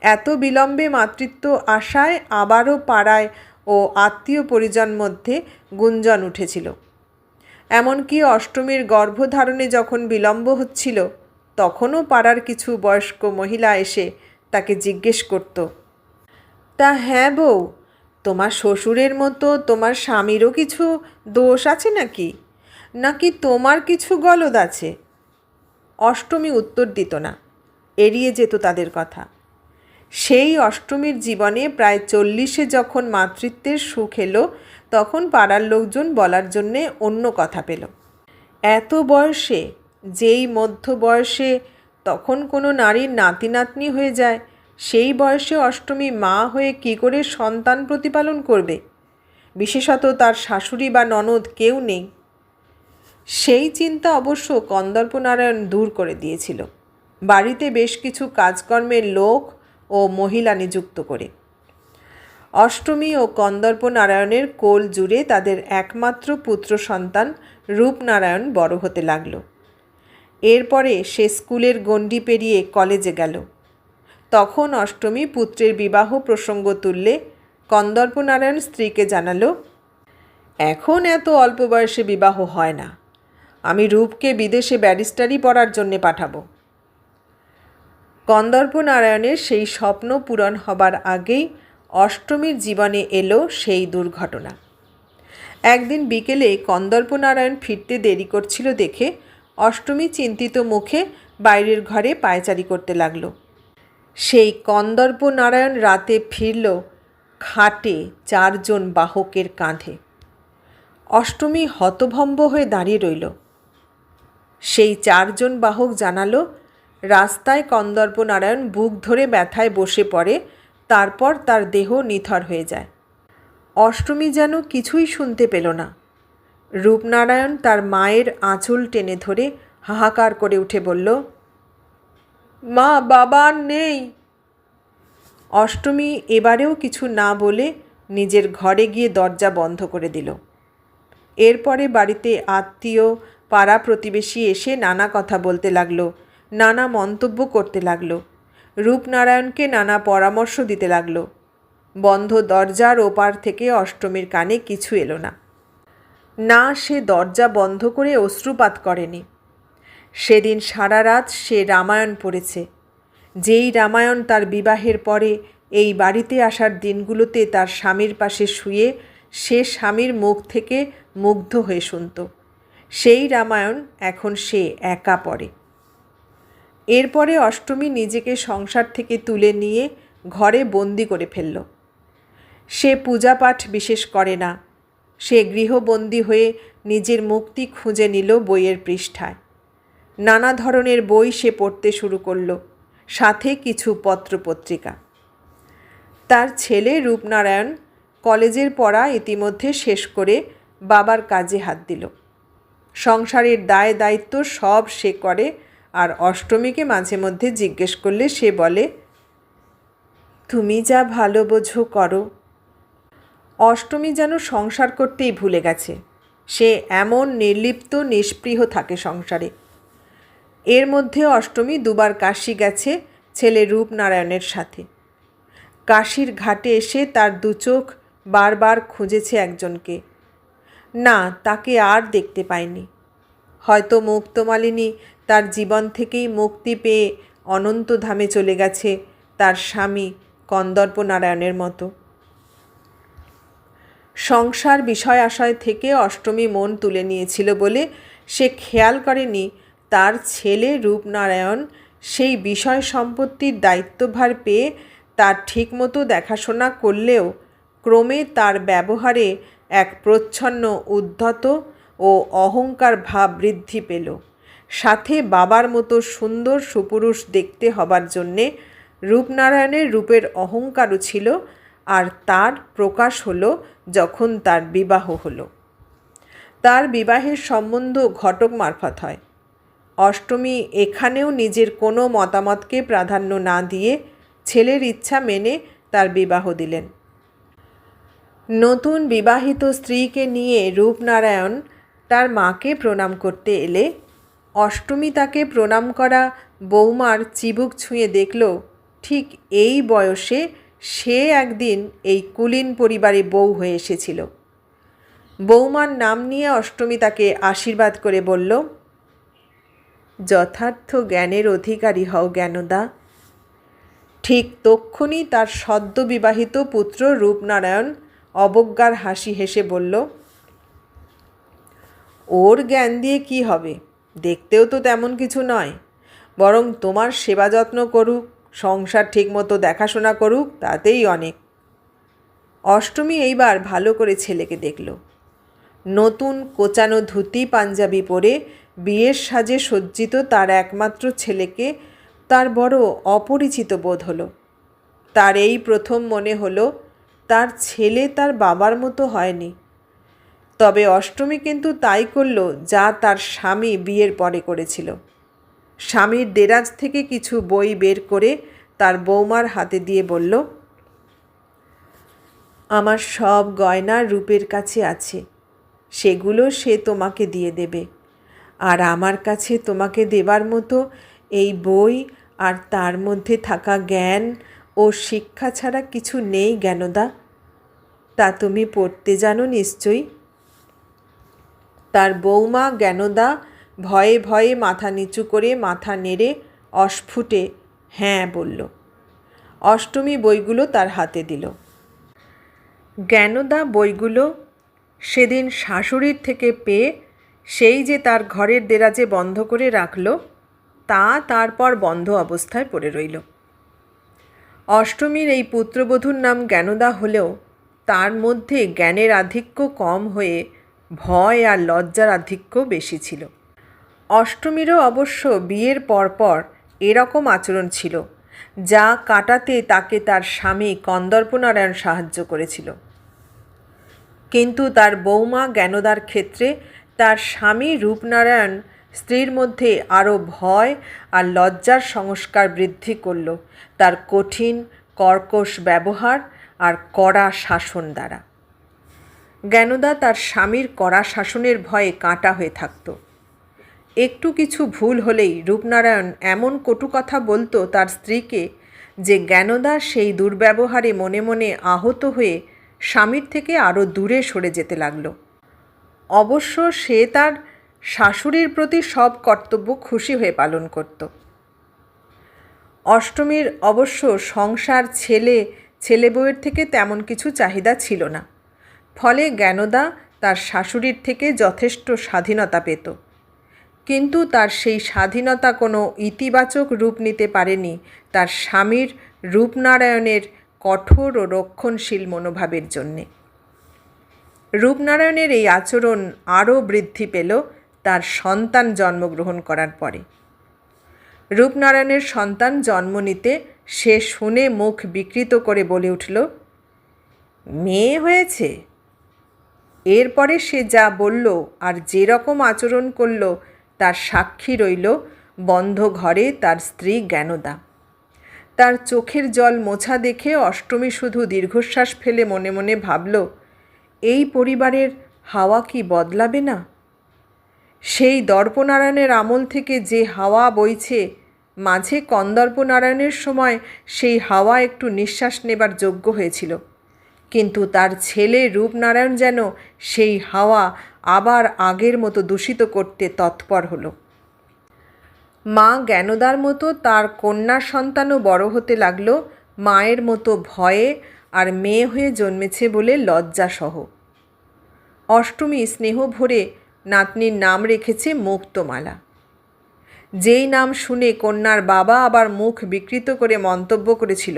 এত বিলম্বে মাতৃত্ব আশায় আবারও পাড়ায় ও আত্মীয় পরিজন মধ্যে গুঞ্জন উঠেছিল। এমনকি অষ্টমীর গর্ভধারণে যখন বিলম্ব হচ্ছিল, তখনও পাড়ার কিছু বয়স্ক মহিলা এসে তাকে জিজ্ঞেস করত, তা হ্যাঁ বউ, তোমার শ্বশুরের মতো তোমার স্বামীরও কিছু দোষ আছে নাকি, নাকি তোমার কিছু গলদ আছে? অষ্টমী উত্তর দিত না, এড়িয়ে যেত তাদের কথা। সেই অষ্টমীর জীবনে প্রায় 40-এ যখন মাতৃত্বের সুখ এলো, তখন পাড়ার লোকজন বলার জন্যে অন্য কথা পেল। এত বয়সে, যেই মধ্য বয়সে তখন কোনো নারীর নাতি নাতনি হয়ে যায়, সেই বয়সে অষ্টমী মা হয়ে কী করে সন্তান প্রতিপালন করবে? বিশেষত তার শাশুড়ি বা ননদ কেউ নেই। সেই চিন্তা অবশ্য কন্দর্প নারায়ণ দূর করে দিয়েছিল, বাড়িতে বেশ কিছু কাজকর্মের লোক ও মহিলা নিযুক্ত করে। অষ্টমী ও কন্দর্প নারায়ণের কোল জুড়ে তাদের একমাত্র পুত্র সন্তান রূপনারায়ণ বড় হতে লাগল। এরপরে সে স্কুলের গণ্ডি পেরিয়ে কলেজে গেল। তখন অষ্টমী পুত্রের বিবাহ প্রসঙ্গ তুললে কন্দর্প নারায়ণ স্ত্রীকে জানালো, এখন এত অল্প বয়সে বিবাহ হয় না, আমি রূপকে বিদেশে ব্যারিস্টারি পড়ার জন্যে পাঠাবো। কন্দর্প নারায়ণের সেই স্বপ্ন পূরণ হবার আগেই অষ্টমীর জীবনে এলো সেই দুর্ঘটনা। একদিন বিকেলে কন্দর্প নারায়ণ ফিরতে দেরি করছিল দেখে অষ্টমী চিন্তিত মুখে বাইরের ঘরে পায়চারি করতে লাগলো। সেই কন্দর্প নারায়ণ রাতে ফিরল খাটে 4 জন বাহকের কাঁধে। অষ্টমী হতভম্ব হয়ে দাঁড়িয়ে রইল। সেই 4 জন বাহক জানালো, রাস্তায় কন্দর্প নারায়ণ বুক ধরে ব্যথায় বসে পড়ে, তারপর তার দেহ নিথর হয়ে যায়। অষ্টমী যেন কিছুই শুনতে পেল না। রূপনারায়ণ তার মায়ের আঁচল টেনে ধরে হাহাকার করে উঠে বলল, মা, বাবা নেই। অষ্টমী এবারেও কিছু না বলে নিজের ঘরে গিয়ে দরজা বন্ধ করে দিল। এরপরে বাড়িতে আত্মীয় পাড়া প্রতিবেশী এসে নানা কথা বলতে লাগলো, নানা মন্তব্য করতে লাগলো, রূপনারায়ণকে নানা পরামর্শ দিতে লাগলো। বন্ধ দরজার ওপার থেকে অষ্টমীর কানে কিছু এলো না। না, সে দরজা বন্ধ করে অশ্রুপাত করেনি। সেদিন সারা রাত সে রামায়ণ পড়েছে, যেই রামায়ণ তার বিবাহের পরে এই বাড়িতে আসার দিনগুলোতে তার স্বামীর পাশে শুয়ে সে স্বামীর মুখ থেকে মুগ্ধ হয়ে শুনত। সেই রামায়ণ এখন সে একা পড়ে। এরপরে অষ্টমী নিজেকে সংসার থেকে তুলে নিয়ে ঘরে বন্দি করে ফেলল। সে পূজাপাঠ বিশেষ করে না। সে গৃহবন্দী হয়ে নিজের মুক্তি খুঁজে নিল বইয়ের পৃষ্ঠায়। নানা ধরনের বই সে পড়তে শুরু করল, সাথে কিছু পত্রপত্রিকা। তার ছেলে রূপনারায়ণ কলেজের পড়া ইতিমধ্যে শেষ করে বাবার কাজে হাত দিল। সংসারের দায় দায়িত্ব সব সে করে, আর অষ্টমীকে মাঝে মধ্যে জিজ্ঞেস করলে সে বলে, তুমি যা ভালো বোঝো করো। অষ্টমী যেন সংসার করতেই ভুলে গেছে। সে এমন নির্লিপ্ত নিষ্পৃহ থাকে সংসারে। এর মধ্যে অষ্টমী দুবার কাশী গেছে ছেলে রূপনারায়ণের সাথে। কাশীর ঘাটে এসে তার দু চোখ বারবার খুঁজেছে একজনকে। না, তাকে আর দেখতে পায়নি। হয়তো মুক্তমালিনী তার জীবন থেকেই মুক্তি পেয়ে অনন্তধামে চলে গেছে তার স্বামী কন্দর্প নারায়ণের মতো। সংসার বিষয় আশয় থেকে অষ্টমী মন তুলে নিয়েছিল বলে সে খেয়াল করেনি তার ছেলে রূপনারায়ণ সেই বিষয় সম্পত্তির দায়িত্বভার পেয়ে তার ঠিকমতো দেখাশোনা করলেও ক্রমে তার ব্যবহারে এক প্রচ্ছন্ন উদ্ধত ও অহংকার ভাব বৃদ্ধি পেল। সাথে বাবার মতো সুন্দর সুপুরুষ দেখতে হবার জন্যে রূপনারায়ণের রূপের অহংকারও ছিল, আর তার প্রকাশ হলো যখন তার বিবাহ হলো। তার বিবাহের সম্বন্ধ ঘটক মারফত হয়। অষ্টমী এখানেও নিজের কোনো মতামতকে প্রাধান্য না দিয়ে ছেলের ইচ্ছা মেনে তার বিবাহ দিলেন। নতুন বিবাহিত স্ত্রীকে নিয়ে রূপনারায়ণ তার মাকে প্রণাম করতে এলে অষ্টমী তাকে প্রণাম করা বৌমার চিবুক ছুঁয়ে দেখল ঠিক এই বয়সে সে একদিন এই কুলীন পরিবারে বউ হয়ে এসেছিল। বৌমার নাম নিয়ে অষ্টমী তাকে আশীর্বাদ করে বলল, যথার্থ জ্ঞানের অধিকারী হও জ্ঞানদা। ঠিক তক্ষুনি তার সদ্য বিবাহিত পুত্র রূপনারায়ণ অবজ্ঞার হাসি হেসে বলল, ওর জ্ঞান দিয়ে কি হবে, দেখতেও তো তেমন কিছু নয়, বরং তোমার সেবা যত্ন করুক, সংসার ঠিকমতো দেখাশোনা করুক, তাতেই অনেক। অষ্টমী এইবার ভালো করে ছেলেকে দেখল। নতুন কোচানো ধুতি পাঞ্জাবি পরে বিয়ের সাজে সজ্জিত তার একমাত্র ছেলেকে তার বড় অপরিচিত বোধ হলো। তার এই প্রথম মনে হলো তার ছেলে তার বাবার মতো হয়নি। তবে অষ্টমী কিন্তু তাই করল যা তার স্বামী বিয়ের পরে করেছিল। স্বামীর দেরাজ থেকে কিছু বই বের করে তার বৌমার হাতে দিয়ে বলল, আমার সব গয়না রূপের কাছে আছে, সেগুলো সে তোমাকে দিয়ে দেবে, আর আমার কাছে তোমাকে দেবার মতো এই বই আর তার মধ্যে থাকা জ্ঞান ও শিক্ষা ছাড়া কিছু নেই জ্ঞানদা। তা তুমি পড়তে জানো নিশ্চয়ই। তার বৌমা জ্ঞানদা ভয়ে ভয়ে মাথা নিচু করে মাথা নেড়ে অস্ফুটে হ্যাঁ বলল। অষ্টমী বইগুলো তার হাতে দিল। জ্ঞানদা বইগুলো সেদিন শাশুড়ির থেকে পেয়ে সেই যে তার ঘরের দেরাজে বন্ধ করে রাখল, তা তারপর বন্ধ অবস্থায় পড়ে রইল। অষ্টমীর এই পুত্রবধূর নাম জ্ঞানদা হলেও তার মধ্যে জ্ঞানের আধিক্য কম হয়ে ভয় আর লজ্জার আধিক্য বেশি ছিল। অষ্টমীরও অবশ্য বিয়ের পরপর এরকম আচরণ ছিল, যা কাটাতে তাকে তার স্বামী কন্দর্প নারায়ণ সাহায্য করেছিল। কিন্তু তার বৌমা জ্ঞানদার ক্ষেত্রে তার স্বামী রূপনারায়ণ স্ত্রীর মধ্যে আরও ভয় আর লজ্জার সংস্কার বৃদ্ধি করল তার কঠিন কর্কশ ব্যবহার আর কড়া শাসন দ্বারা। জ্ঞানদা তার স্বামীর কড়া শাসনের ভয়ে কাঁটা হয়ে থাকত। একটু কিছু ভুল হলেই রূপনারায়ণ এমন কটু কথা বলতো তার স্ত্রীকে যে জ্ঞানদা সেই দুর্ব্যবহারে মনে মনে আহত হয়ে স্বামীর থেকে আরও দূরে সরে যেতে লাগল। অবশ্য সে তার শাশুড়ির প্রতি সব কর্তব্য খুশি হয়ে পালন করত। অষ্টমীর অবশ্য সংসার ছেলে বউয়ের থেকে তেমন কিছু চাহিদা ছিল না। ফলে জ্ঞানদা তার শাশুড়ির থেকে যথেষ্ট স্বাধীনতা পেত। কিন্তু তার সেই স্বাধীনতা কোনো ইতিবাচক রূপ নিতে পারেনি তার স্বামীর রূপনারায়ণের কঠোর ও রক্ষণশীল মনোভাবের জন্যে। রূপনারায়ণের এই আচরণ আরও বৃদ্ধি পেল তার সন্তান জন্মগ্রহণ করার পরে। রূপনারায়ণের সন্তান জন্ম নিতে সে শুনে মুখ বিকৃত করে বলে উঠল, মেয়ে হয়েছে? এরপরে সে যা বলল আর যেরকম আচরণ করল তার সাক্ষী রইল বন্ধ ঘরে তার স্ত্রী জ্ঞানদা। তার চোখের জল মোছা দেখে অষ্টমী শুধু দীর্ঘশ্বাস ফেলে মনে মনে ভাবল, এই পরিবারের হাওয়া কি বদলাবে না? সেই দর্পনারায়ণের আমল থেকে যে হাওয়া বইছে, মাঝে কন্দর্পনারায়ণের সময় সেই হাওয়া একটু নিঃশ্বাস নেবার যোগ্য হয়েছিল, কিন্তু তার ছেলে রূপনারায়ণ যেন সেই হাওয়া আবার আগের মতো দূষিত করতে তৎপর হলো। মা জ্ঞানদার মতো তার কন্যা সন্তানও বড় হতে লাগলো মায়ের মতো ভয়ে আর মেয়ে হয়ে জন্মেছে বলে লজ্জাসহ। অষ্টমী স্নেহ ভরে নাতনির নাম রেখেছে মুক্তমালা। যেই নাম শুনে কন্যার বাবা আবার মুখ বিকৃত করে মন্তব্য করেছিল,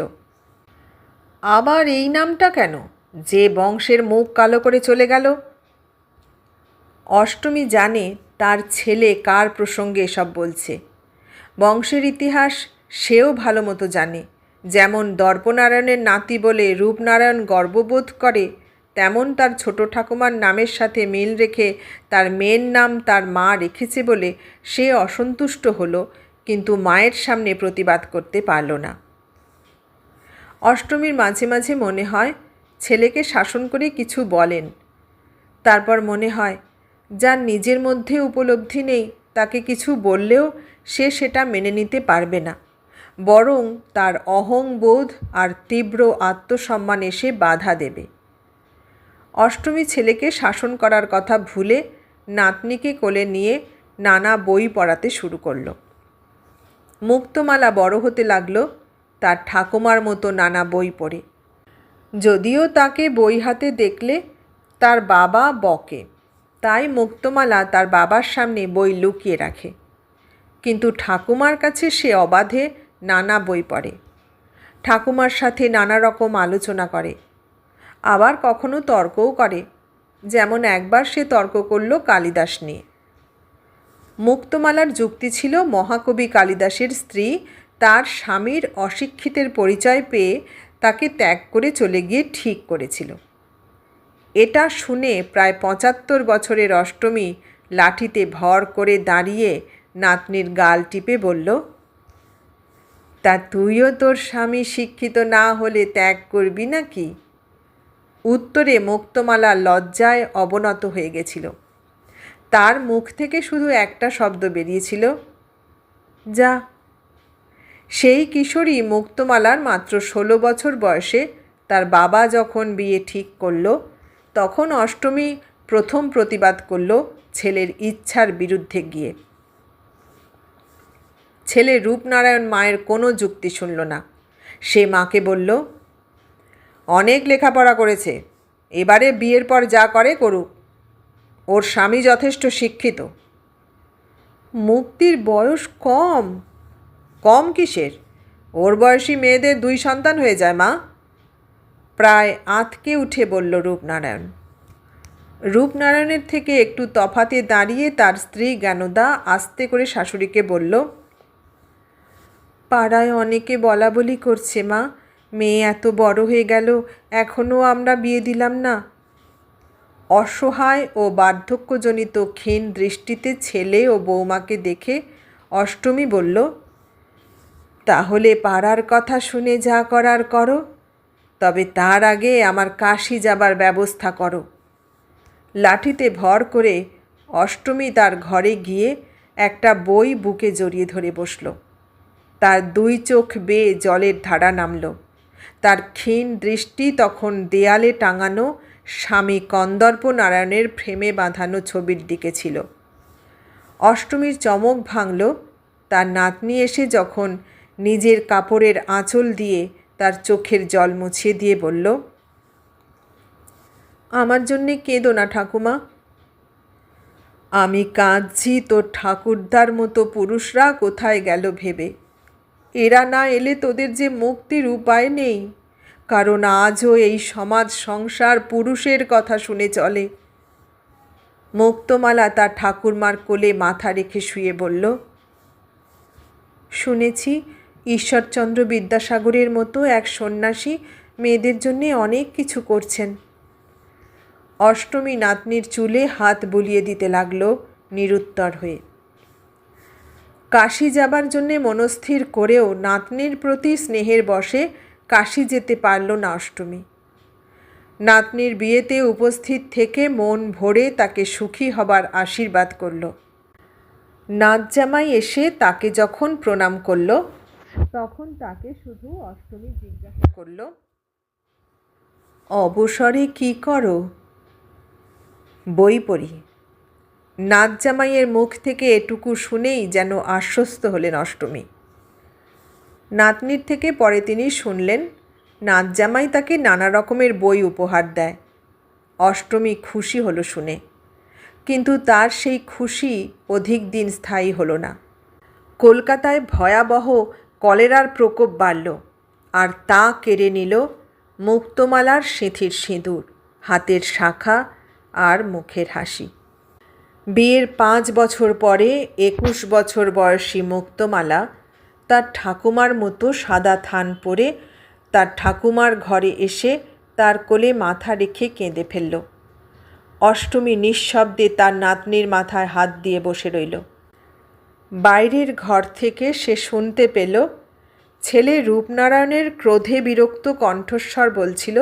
আবার এই নামটা কেন, যে বংশের মুখ কালো করে চলে গেল। অষ্টমী জানে তার ছেলে কার প্রসঙ্গে এসব বলছে। বংশের ইতিহাস সেও ভালো মতো জানে। যেমন দর্পনারায়ণের নাতি বলে রূপনারায়ণ গর্ববোধ করে, তেমন তার ছোট ঠাকুমার নামের সাথে মিল রেখে তার মেয়ের নাম তার মা রেখেছে বলে সে অসন্তুষ্ট হলো, কিন্তু মায়ের সামনে প্রতিবাদ করতে পারল না। অষ্টমীর মাঝে মাঝে মনে হয় ছেলেকে শাসন করে কিছু বলেন, তারপর মনে হয় যার নিজের মধ্যে উপলব্ধি নেই তাকে কিছু বললেও সে সেটা মেনে নিতে পারবে না, বরং তার অহংবোধ আর তীব্র আত্মসম্মান এসে বাধা দেবে। অষ্টমী ছেলেকে শাসন করার কথা ভুলে নাতনিকে কোলে নিয়ে নানা বই পড়াতে শুরু করল। মুক্তমালা বড় হতে লাগলো তার ঠাকুমার মতো নানা বই পড়ে। যদিও তাকে বই হাতে দেখলে তার বাবা বকে, তাই মুক্তমালা তার বাবার সামনে বই লুকিয়ে রাখে, কিন্তু ঠাকুমার কাছে সে অবাধে নানা বই পড়ে। ঠাকুমার সাথে নানা রকম আলোচনা করে, আবার কখনো তর্কও করে। যেমন একবার সে তর্ক করল কালিদাস নিয়ে। মুক্তমালার যুক্তি ছিল মহাকবি কালিদাসের স্ত্রী তার স্বামীর অশিক্ষিতের পরিচয় পেয়ে তাকে ত্যাগ করে চলে গিয়ে ঠিক করেছিল। এটা শুনে প্রায় ৭৫ বছরের অষ্টমী লাঠিতে ভর করে দাঁড়িয়ে নাতনির গাল টিপে বলল, তা তুইও তোর স্বামী শিক্ষিত না হলে ত্যাগ করবি নাকি? উত্তরে মুক্তমালা লজ্জায় অবনত হয়ে গেছিল। তার মুখ থেকে শুধু একটা শব্দ বেরিয়েছিল, যা। সেই কিশোরী মুক্তমালার মাত্র ১৬ বছর বয়সে তার বাবা যখন বিয়ে ঠিক করল, তখন অষ্টমী প্রথম প্রতিবাদ করল ছেলের ইচ্ছার বিরুদ্ধে গিয়ে। ছেলে রূপনারায়ণ মায়ের কোনো যুক্তি শুনল না। সে মাকে বলল, অনেক লেখাপড়া করেছে, এবারে বিয়ের পর যা করে করুক, ওর স্বামী যথেষ্ট শিক্ষিত। মুক্তির বয়স কম। কম কিসের? ওর বয়সী মেয়েদের 2 সন্তান হয়ে যায় মা। প্রায় আঁতকে উঠে বলল রূপনারায়ণ। রূপনারায়ণের থেকে একটু তফাতে দাঁড়িয়ে তার স্ত্রী জ্ঞানদা আস্তে করে শাশুড়িকে বলল, পাড়ায় অনেকে বলা বলি করছে মা, মেয়ে এত বড় হয়ে গেল, এখনও আমরা বিয়ে দিলাম না। অসহায় ও বার্ধক্যজনিত ক্ষীণ দৃষ্টিতে ছেলে ও বৌমাকে দেখে অষ্টমী বলল, তাহলে পাড়ার কথা শুনে যা করার করো, তবে তার আগে আমার কাশী যাবার ব্যবস্থা করো। লাঠিতে ভর করে অষ্টমী তার ঘরে গিয়ে একটা বই বুকে জড়িয়ে ধরে বসল। তার 2 চোখ বেয়ে জলের ধারা নামল। তার ক্ষীণ দৃষ্টি তখন দেয়ালে টাঙানো স্বামী কন্দর্প নারায়ণের ফ্রেমে বাঁধানো ছবির দিকে ছিল। অষ্টমীর চমক ভাঙল তার নাতনি এসে যখন নিজের কাপড়ের আঁচল দিয়ে তার চোখের জল মুছিয়ে দিয়ে বলল, আমার জন্যে কেঁদো না ঠাকুমা। আমি কাঁদছি তোর ঠাকুরদার মতো পুরুষরা কোথায় গেল ভেবে। এরা না এলে তোদের যে মুক্তির উপায় নেই, কারণ আজও এই সমাজ সংসার পুরুষের কথা শুনে চলে। মুক্তমালা তার ঠাকুরমার কোলে মাথা রেখে শুয়ে বলল, শুনেছি ঈশ্বরচন্দ্র বিদ্যাসাগরের মতো এক সন্ন্যাসী মেয়েদের জন্যে অনেক কিছু করছেন। অষ্টমী নাতনির চুলে হাত বুলিয়ে দিতে লাগল নিরুত্তর হয়ে। কাশী যাবার জন্যে মনস্থির করেও নাতনির প্রতি স্নেহের বশে কাশী যেতে পারল না অষ্টমী। নাতনির বিয়েতে উপস্থিত থেকে মন ভরে তাকে সুখী হবার আশীর্বাদ করল। নাতজামাই এসে তাকে যখন প্রণাম করল, তখন তাকে শুধু অষ্টমী জিজ্ঞাসা করল, অবসরে কি করো? বই পড়ি। নাতজামাইয়ের মুখ থেকে এটুকু শুনেই যেন আশ্বস্ত হলেন অষ্টমী। নাতনির থেকে পরে তিনি শুনলেন নাতজামাই তাকে নানা রকমের বই উপহার দেয়। অষ্টমী খুশি হলো শুনে, কিন্তু তার সেই খুশি অধিক দিন স্থায়ী হলো না। কলকাতায় ভয়াবহ কলেরার প্রকোপ বাড়ল, আর তা কেড়ে নিল মুক্তমালার সিঁথির সিঁদুর, হাতের শাখা আর মুখের হাসি। বিয়ের 5 বছর পরে 21 বছর বয়সী মুক্তমালা তার ঠাকুমার মতো সাদা থান পরে তার ঠাকুমার ঘরে এসে তার কোলে মাথা রেখে কেঁদে ফেলল। অষ্টমী নিঃশব্দে তার নাতনির মাথায় হাত দিয়ে বসে রইল। বাইরের ঘর থেকে সে শুনতে পেল ছেলে রূপনারায়ণের ক্রোধে বিরক্ত কণ্ঠস্বর বলছিল,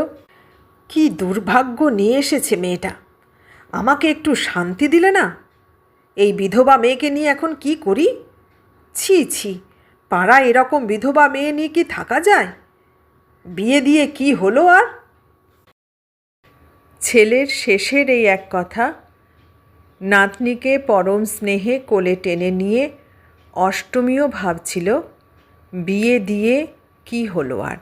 কি দুর্ভাগ্য নিয়ে এসেছে মেয়েটা, আমাকে একটু শান্তি দিলে না। এই বিধবা মেয়েকে নিয়ে এখন কি করি? ছি ছি, পাড়ায় এরকম বিধবা মেয়ে নিয়ে কি থাকা যায়? বিয়ে দিয়ে কি হলো আর? ছেলের শেষের এই এক কথা নাতনিকে পরম স্নেহে কোলে টেনে নিয়ে অষ্টমীও ভাবছিল, বিয়ে দিয়ে কি হলো আর।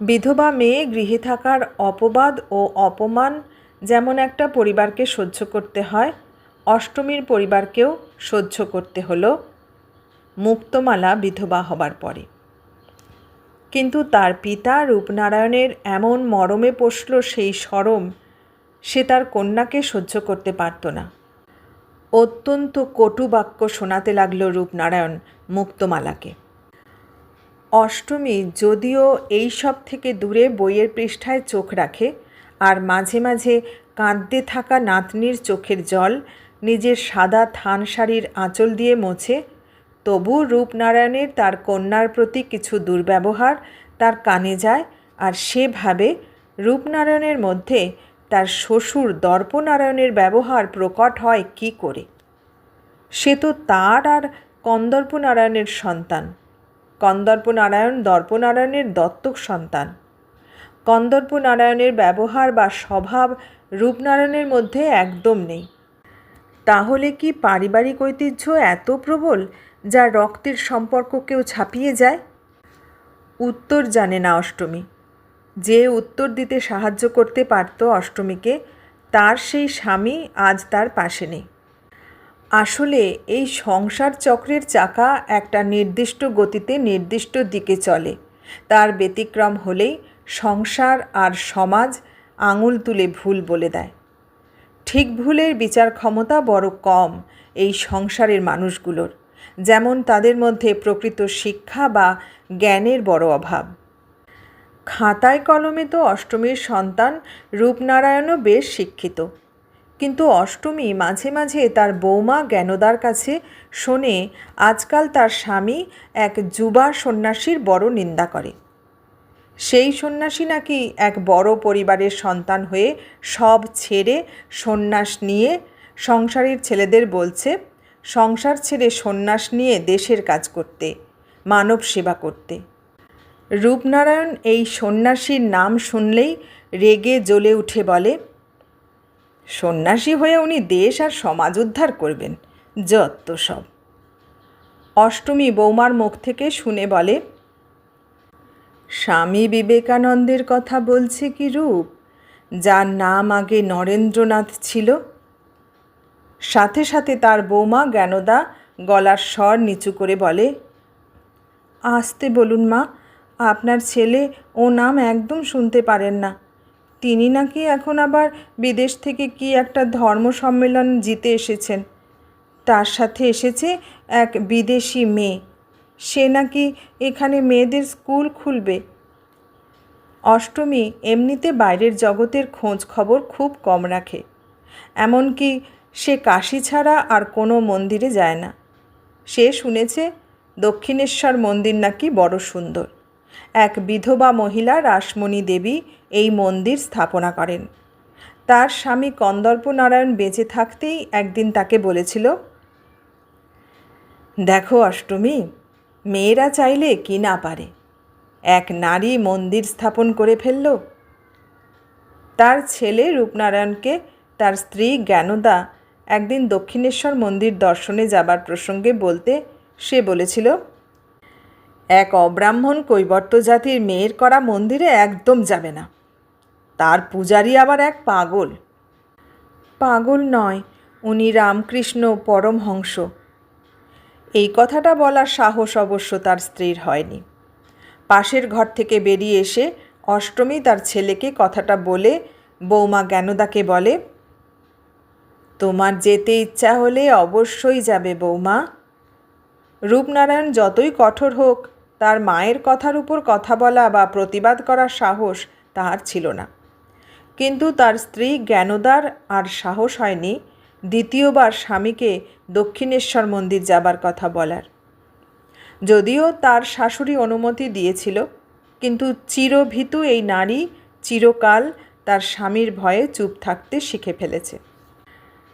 বিধবা মেয়ে গৃহে থাকার অপবাদ ও অপমান যেমন একটা পরিবারকে সহ্য করতে হয়, অষ্টমীর পরিবারকেও সহ্য করতে হলো মুক্তমালা বিধবা হবার পরে। কিন্তু তার পিতা রূপনারায়ণের এমন মরমে পোষল সেই শরম সে তার কন্যাকে সহ্য করতে পারত না। অত্যন্ত কটু বাক্য শোনাতে লাগল রূপনারায়ণ মুক্তমালাকে। অষ্টমী যদিও এই সব থেকে দূরে বইয়ের পৃষ্ঠায় চোখ রাখে আর মাঝে মাঝে কাঁদতে থাকা নাতনির চোখের জল নিজের সাদা থান শাড়ির আঁচল দিয়ে মোছে, তবু রূপনারায়ণের তার কন্যার প্রতি কিছু দুর্ব্যবহার তার কানে যায়, আর সে ভাবে রূপনারায়ণের মধ্যে তার শ্বশুর দর্পনারায়ণের ব্যবহার প্রকট হয় কি করে। সে তো তার আর কন্দর্পনারায়ণের সন্তান। কন্দর্পনারায়ণ দর্পনারায়ণের দত্তক সন্তান। কন্দর্পনারায়ণের ব্যবহার বা স্বভাব রূপনারায়ণের মধ্যে একদম নেই। তাহলে কি পারিবারিক ঐতিহ্য এত প্রবল যা রক্তের সম্পর্ককেও ছাপিয়ে যায়? উত্তর জানে না অষ্টমী। যে উত্তর দিতে সাহায্য করতে পারত অষ্টমীকে, তার সেই স্বামী আজ তার পাশে নেই। আসলে এই সংসার চক্রের চাকা একটা নির্দিষ্ট গতিতে নির্দিষ্ট দিকে চলে। তার ব্যতিক্রম হলেই সংসার আর সমাজ আঙুল তুলে ভুল বলে দেয়। ঠিক ভুলের বিচার ক্ষমতা বড় কম এই সংসারের মানুষগুলোর, যেমন তাদের মধ্যে প্রকৃত শিক্ষা বা জ্ঞানের বড় অভাব। খাতায় কলমে তো অষ্টমীর সন্তান রূপনারায়ণও বেশ শিক্ষিত, কিন্তু অষ্টমী মাঝে মাঝে তার বৌমা জ্ঞানদার কাছে শোনে আজকাল তার স্বামী এক যুবা সন্ন্যাসীর বড় নিন্দা করে। সেই সন্ন্যাসী নাকি এক বড় পরিবারের সন্তান হয়ে সব ছেড়ে সন্ন্যাস নিয়ে সংসারের ছেলেদের বলছে সংসার ছেড়ে সন্ন্যাস নিয়ে দেশের কাজ করতে, মানব সেবা করতে। রূপনারায়ণ এই সন্ন্যাসীর নাম শুনলেই রেগে জ্বলে উঠে বলে, সন্ন্যাসী হয়ে উনি দেশ আর সমাজ উদ্ধার করবেন, যত সব। অষ্টমী বৌমার মুখ থেকে শুনে বলে, স্বামী বিবেকানন্দের কথা বলছে কি রূপ, যার নাম আগে নরেন্দ্রনাথ ছিল? সাথে সাথে তার বৌমা জ্ঞানদা গলার স্বর নিচু করে বলে, আস্তে বলুন মা, আপনার ছেলে ও নাম একদম শুনতে পারেন না। তিনি নাকি এখন আবার বিদেশ থেকে কি একটা ধর্ম সম্মেলন জিতে এসেছেন। তার সাথে এসেছে এক বিদেশি মেয়ে। সে নাকি এখানে মেয়েদের স্কুল খুলবে। অষ্টমী এমনিতে বাইরের জগতের খোঁজ খবর খুব কম রাখে। এমনকি সে কাশী ছাড়া আর কোনো মন্দিরে যায় না। সে শুনেছে দক্ষিণেশ্বর মন্দির নাকি বড় সুন্দর। এক বিধবা মহিলা রাসমণি দেবী এই মন্দির স্থাপনা করেন। তার স্বামী কন্দর্প নারায়ণ বেঁচে থাকতেই একদিন তাকে বলেছিল, দেখো অষ্টমী, মেয়েরা চাইলে কি না পারে। এক নারী মন্দির স্থাপন করে ফেলল। তার ছেলে রূপনারায়ণকে তার স্ত্রী জ্ঞানদা একদিন দক্ষিণেশ্বর মন্দির দর্শনে যাবার প্রসঙ্গে বলতে সে বলেছিল, এক অব্রাহ্মণ কৈবর্ত জাতির মেয়ের করা মন্দিরে একদম যাবে না। তার পূজারী আবার এক পাগল। পাগল নয়, উনি রামকৃষ্ণ পরমহংস। এই কথাটা বলার সাহস অবশ্য তার স্ত্রীর হয়নি। পাশের ঘর থেকে বেরিয়ে এসে অষ্টমী তার ছেলেকে কথাটা বলে বৌমা জ্ঞানদাকে বলে, তোমার যেতে ইচ্ছা হলে অবশ্যই যাবে বৌমা। রূপনারায়ণ যতই কঠোর হোক, তার মায়ের কথার উপর কথা বলা বা প্রতিবাদ করার সাহস তাহার ছিল না। কিন্তু তার স্ত্রী জ্ঞানদার আর সাহস হয়নি দ্বিতীয়বার স্বামীকে দক্ষিণেশ্বর মন্দির যাবার কথা বলার। যদিও তার শাশুড়ি অনুমতি দিয়েছিল, কিন্তু চিরভীতু এই নারী চিরকাল তার স্বামীর ভয়ে চুপ থাকতে শিখে ফেলেছে।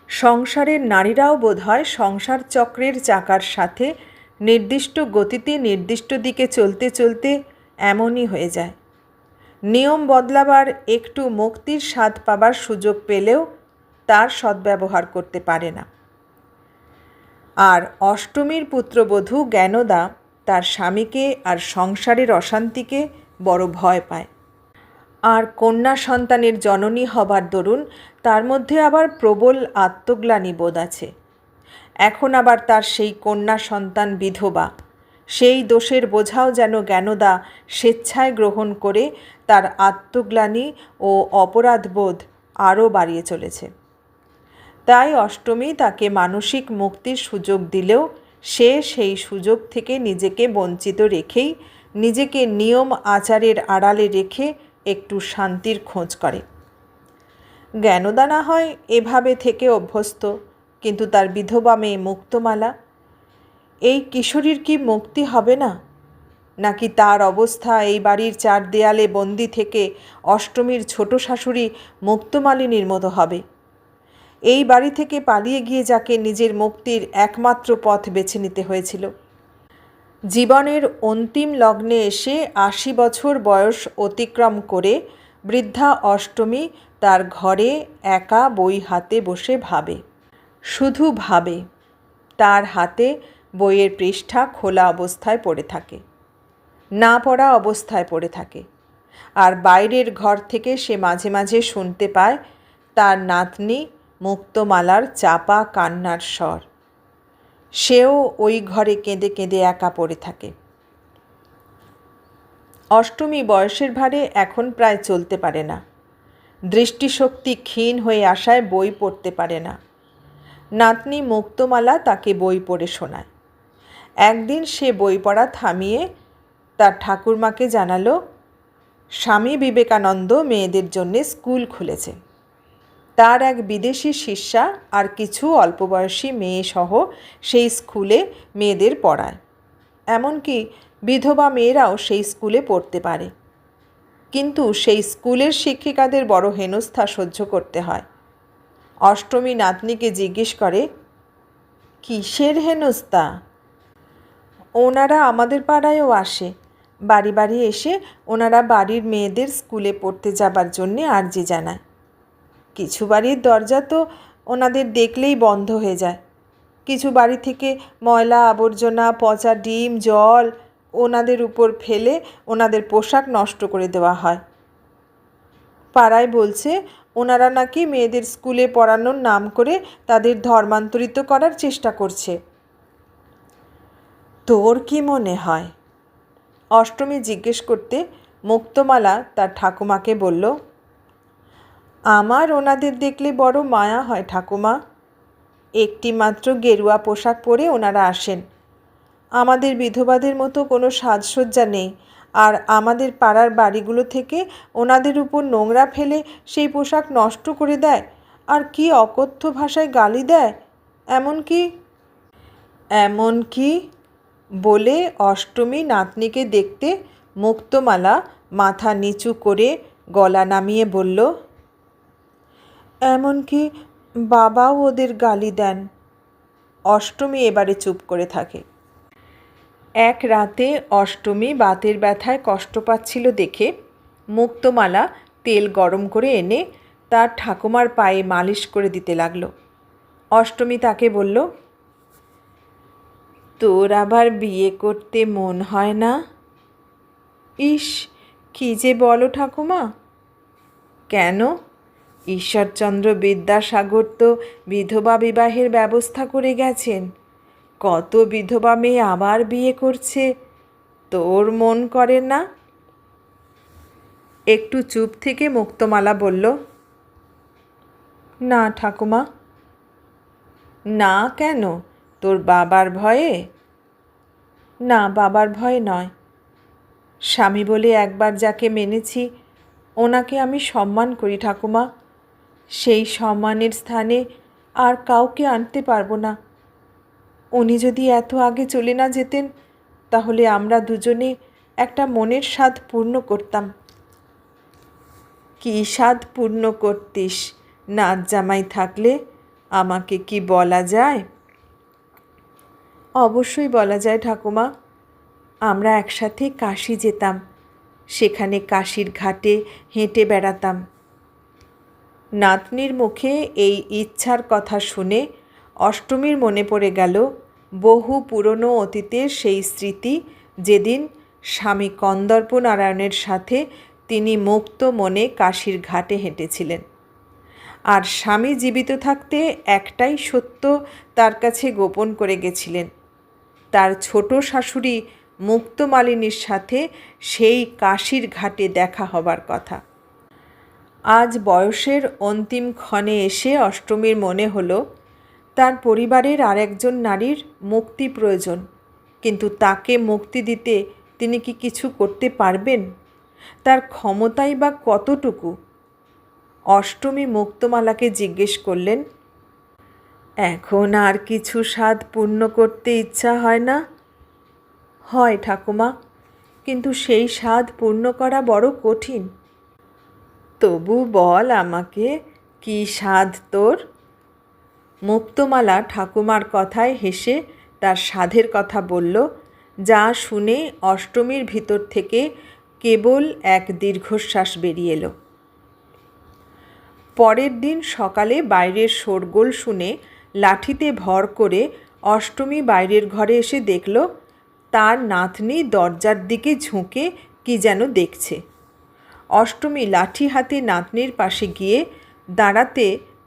সংসারের নারীরাও বোধহয় সংসার চক্রের চাকার সাথে নির্দিষ্ট গতিতে নির্দিষ্ট দিকে চলতে চলতে এমনই হয়ে যায়। নিয়ম বদলাবার একটু মুক্তির স্বাদ পাবার সুযোগ পেলেও তার সদ্ব্যবহার করতে পারে না। আর অষ্টমীর পুত্রবধূ জ্ঞানদা তার স্বামীকে আর সংসারের অশান্তিকে বড় ভয় পায়। আর কন্যা সন্তানের জননী হবার দরুন তার মধ্যে আবার প্রবল আত্মগ্লানি বোধ আছে। এখন আবার তার সেই কন্যা সন্তান বিধবা। সেই দোষের বোঝাও যেন জ্ঞানদা স্বেচ্ছায় গ্রহণ করে তার আত্মগ্লানি ও অপরাধবোধ আরও বাড়িয়ে চলেছে। তাই অষ্টমী তাকে মানসিক মুক্তির সুযোগ দিলেও সে সেই সুযোগ থেকে নিজেকে বঞ্চিত রেখেই নিজেকে নিয়ম আচারের আড়ালে রেখে একটু শান্তির খোঁজ করে। জ্ঞানদা না হয় এভাবে থেকে অভ্যস্ত, কিন্তু তার বিধবা মেয়ে মুক্তমালা, এই কিশোরীর কি মুক্তি হবে না? নাকি তার অবস্থা এই বাড়ির চার দেয়ালে বন্দি থেকে অষ্টমীর ছোট শাশুড়ি মুক্তমালিনীর মতো হবে? এই বাড়ি থেকে পালিয়ে গিয়ে যাকে নিজের মুক্তির একমাত্র পথ বেছে নিতে হয়েছিল। জীবনের অন্তিম লগ্নে এসে ৮০ বছর বয়স অতিক্রম করে বৃদ্ধা অষ্টমী তার ঘরে একা বই হাতে বসে ভাবে। শুধু ভাবে। তার হাতে বইয়ের পৃষ্ঠা খোলা অবস্থায় পড়ে থাকে, না পড়া অবস্থায় পড়ে থাকে। আর বাইরের ঘর থেকে সে মাঝে মাঝে শুনতে পায় তার নাতনি মুক্তমালার চাপা কান্নার স্বর। সেও ওই ঘরে কেঁদে কেঁদে একা পড়ে থাকে। অষ্টমী বয়সের ভারে এখন প্রায় চলতে পারে না। দৃষ্টিশক্তি ক্ষীণ হয়ে আসায় বই পড়তে পারে না। নাতনি মুক্তমালা তাকে বই পড়ে শোনায়। একদিন সে বই পড়া থামিয়ে তার ঠাকুরমাকে জানালো, স্বামী বিবেকানন্দ মেয়েদের জন্যে স্কুল খুলেছে। তার এক বিদেশি শিষ্যা আর কিছু অল্পবয়সী মেয়ে সহ সেই স্কুলে মেয়েদের পড়ায়। এমনকি বিধবা মেয়েরাও সেই স্কুলে পড়তে পারে। কিন্তু সেই স্কুলের শিক্ষিকাদের বড় হেনস্থা সহ্য করতে হয়। অষ্টমী নাতনিকে জিজ্ঞেস করে, কিসের হেনস্থা? ওনারা আমাদের পাড়ায়ও আসে। বাড়ি বাড়ি এসে ওনারা বাড়ির মেয়েদের স্কুলে পড়তে যাবার জন্যে আর্জি জানায়। কিছু বাড়ির দরজা তো ওনাদের দেখলেই বন্ধ হয়ে যায়। কিছু বাড়ি থেকে ময়লা আবর্জনা, পচা ডিম, জল ওনাদের উপর ফেলে ওনাদের পোশাক নষ্ট করে দেওয়া হয়। পাড়ায় বলছে ওনারা নাকি মেয়েদের স্কুলে পড়ানোর নাম করে তাদের ধর্মান্তরিত করার চেষ্টা করছে। তোর কি মনে হয়? অষ্টমী জিজ্ঞেস করতে মুক্তমালা তার ঠাকুমাকে বলল, আমার ওনাদের দেখলে বড় মায়া হয় ঠাকুমা। একটি মাত্র গেরুয়া পোশাক পরে ওনারা আসেন। আমাদের বিধবাদের মতো কোনো সাজসজ্জা নেই, আর আমাদের পাড়ার বাড়িগুলো থেকে ওনাদের উপর নোংরা ফেলে সেই পোশাক নষ্ট করে দেয়, আর কি অকথ্য ভাষায় গালি দেয়। এমনকি বলে অষ্টমী নাতনিকে দেখতে মুক্তমালা মাথা নিচু করে গলা নামিয়ে বলল, এমনকি বাবাও ওদের গালি দেন। অষ্টমী এবারে চুপ করে থাকে। এক রাতে অষ্টমী বাতের ব্যথায় কষ্ট পাচ্ছিল দেখে মুক্তমালা তেল গরম করে এনে তার ঠাকুমার পায়ে মালিশ করে দিতে লাগলো। অষ্টমী তাকে বলল, তোর আবার বিয়ে করতে মন হয় না? ইস, কী যে বলো ঠাকুমা। কেন? ঈশ্বরচন্দ্র বিদ্যাসাগর তো বিধবা বিবাহের ব্যবস্থা করে গেছেন। কত বিধবা মেয়ে আবার বিয়ে করছে, তোর মন করে না? একটু চুপ থেকে মুক্তমালা বলল, না ঠাকুমা। না কেন? তোর বাবার ভয়ে? না, বাবার ভয়ে নয়। স্বামী বলে একবার যাকে মেনেছি ওনাকে আমি সম্মান করি ঠাকুমা। সেই সম্মানের স্থানে আর কাউকে আনতে পারবো না। উনি যদি এত আগে চলে না যেতেন তাহলে আমরা দুজনে একটা মনের স্বাদ পূর্ণ করতাম। কী স্বাদ পূর্ণ করতিস? নাচ জামাই থাকলে আমাকে কি বলা যায়? অবশ্যই বলা যায় ঠাকুমা। আমরা একসাথে কাশী যেতাম, সেখানে কাশীর ঘাটে হেঁটে বেড়াতাম। নাতনির মুখে এই ইচ্ছার কথা শুনে অষ্টমীর মনে পড়ে গেল বহু পুরনো অতীতের সেই স্মৃতি, যেদিন স্বামী কন্দর্প নারায়ণের সাথে তিনি মুক্ত মনে কাশীর ঘাটে হেঁটেছিলেন। আর স্বামী জীবিত থাকতে একটাই সত্য তার কাছে গোপন করে গেছিলেন, তার ছোট শাশুড়ি মুক্তমালিনীর সাথে সেই কাশীর ঘাটে দেখা হবার কথা। আজ বয়সের অন্তিম ক্ষণে এসে অষ্টমীর মনে হলো তার পরিবারের আরেকজন নারীর মুক্তি প্রয়োজন, কিন্তু তাকে মুক্তি দিতে তিনি কি কিছু করতে পারবেন? তার ক্ষমতাই বা কতটুকু? অষ্টমী মুক্তমালাকে জিজ্ঞেস করলেন, এখন আর কিছু স্বাদ পূর্ণ করতে ইচ্ছা হয় না? হয় ঠাকুমা, কিন্তু সেই স্বাদ পূর্ণ করা বড় কঠিন। তবু বল আমাকে, কি স্বাদ তোর? মুক্তমালা ঠাকুমার কথায় হেসে তার স্বাদের কথা বলল, যা শুনে অষ্টমীর ভিতর থেকে কেবল এক দীর্ঘশ্বাস বেরিয়ে এলো। পরের দিন সকালে বাইরের শোরগোল শুনে লাঠিতে ভর করে অষ্টমী বাইরের ঘরে এসে দেখল তার নাতনি দরজার দিকে ঝুঁকে কি যেন দেখছে। অষ্টমী লাঠি হাতে নাতনির পাশে গিয়ে দাঁড়াতে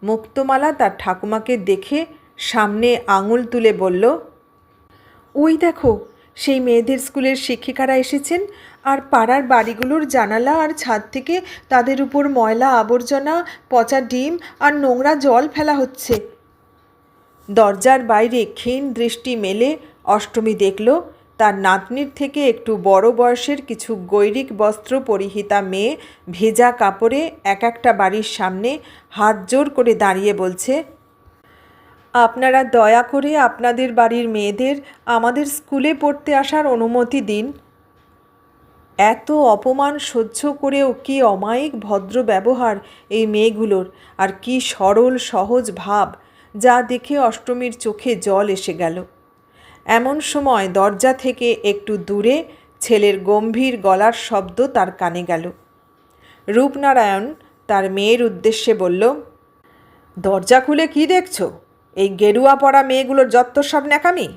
মুক্তমালা তার ঠাকুমাকে দেখে সামনে আঙুল তুলে বলল, ওই দেখো, সেই মেয়েদের স্কুলের শিক্ষিকারা এসেছেন, আর পাড়ার বাড়িগুলোর জানালা আর ছাদ থেকে তাদের উপর ময়লা আবর্জনা, পচা ডিম আর নোংরা জল ফেলা হচ্ছে। দরজার বাইরে ক্ষীণ দৃষ্টি মেলে অষ্টমী দেখল তার নাতনির থেকে একটু বড় বয়সের কিছু গৈরিক বস্ত্র পরিহিতা মেয়ে ভেজা কাপড়ে এক একটা বাড়ির সামনে হাত জোর করে দাঁড়িয়ে বলছে, আপনারা দয়া করে আপনাদের বাড়ির মেয়েদের আমাদের স্কুলে পড়তে আসার অনুমতি দিন। এত অপমান সহ্য করেও কি অমায়িক ভদ্র ব্যবহার এই মেয়েগুলোর, আর কি সরল সহজ ভাব, যা দেখে অষ্টমীর চোখে জল এসে গেল। এমন সময় দরজা থেকে একটু দূরে ছেলের গম্ভীর গলার শব্দ তার কানে গেল। রূপনারায়ণ তার মেয়ের উদ্দেশ্যে বলল, দরজা খুলে কি দেখছো? এই গেরুয়া পরা মেয়েগুলোর যত্তসব ন্যাকামি।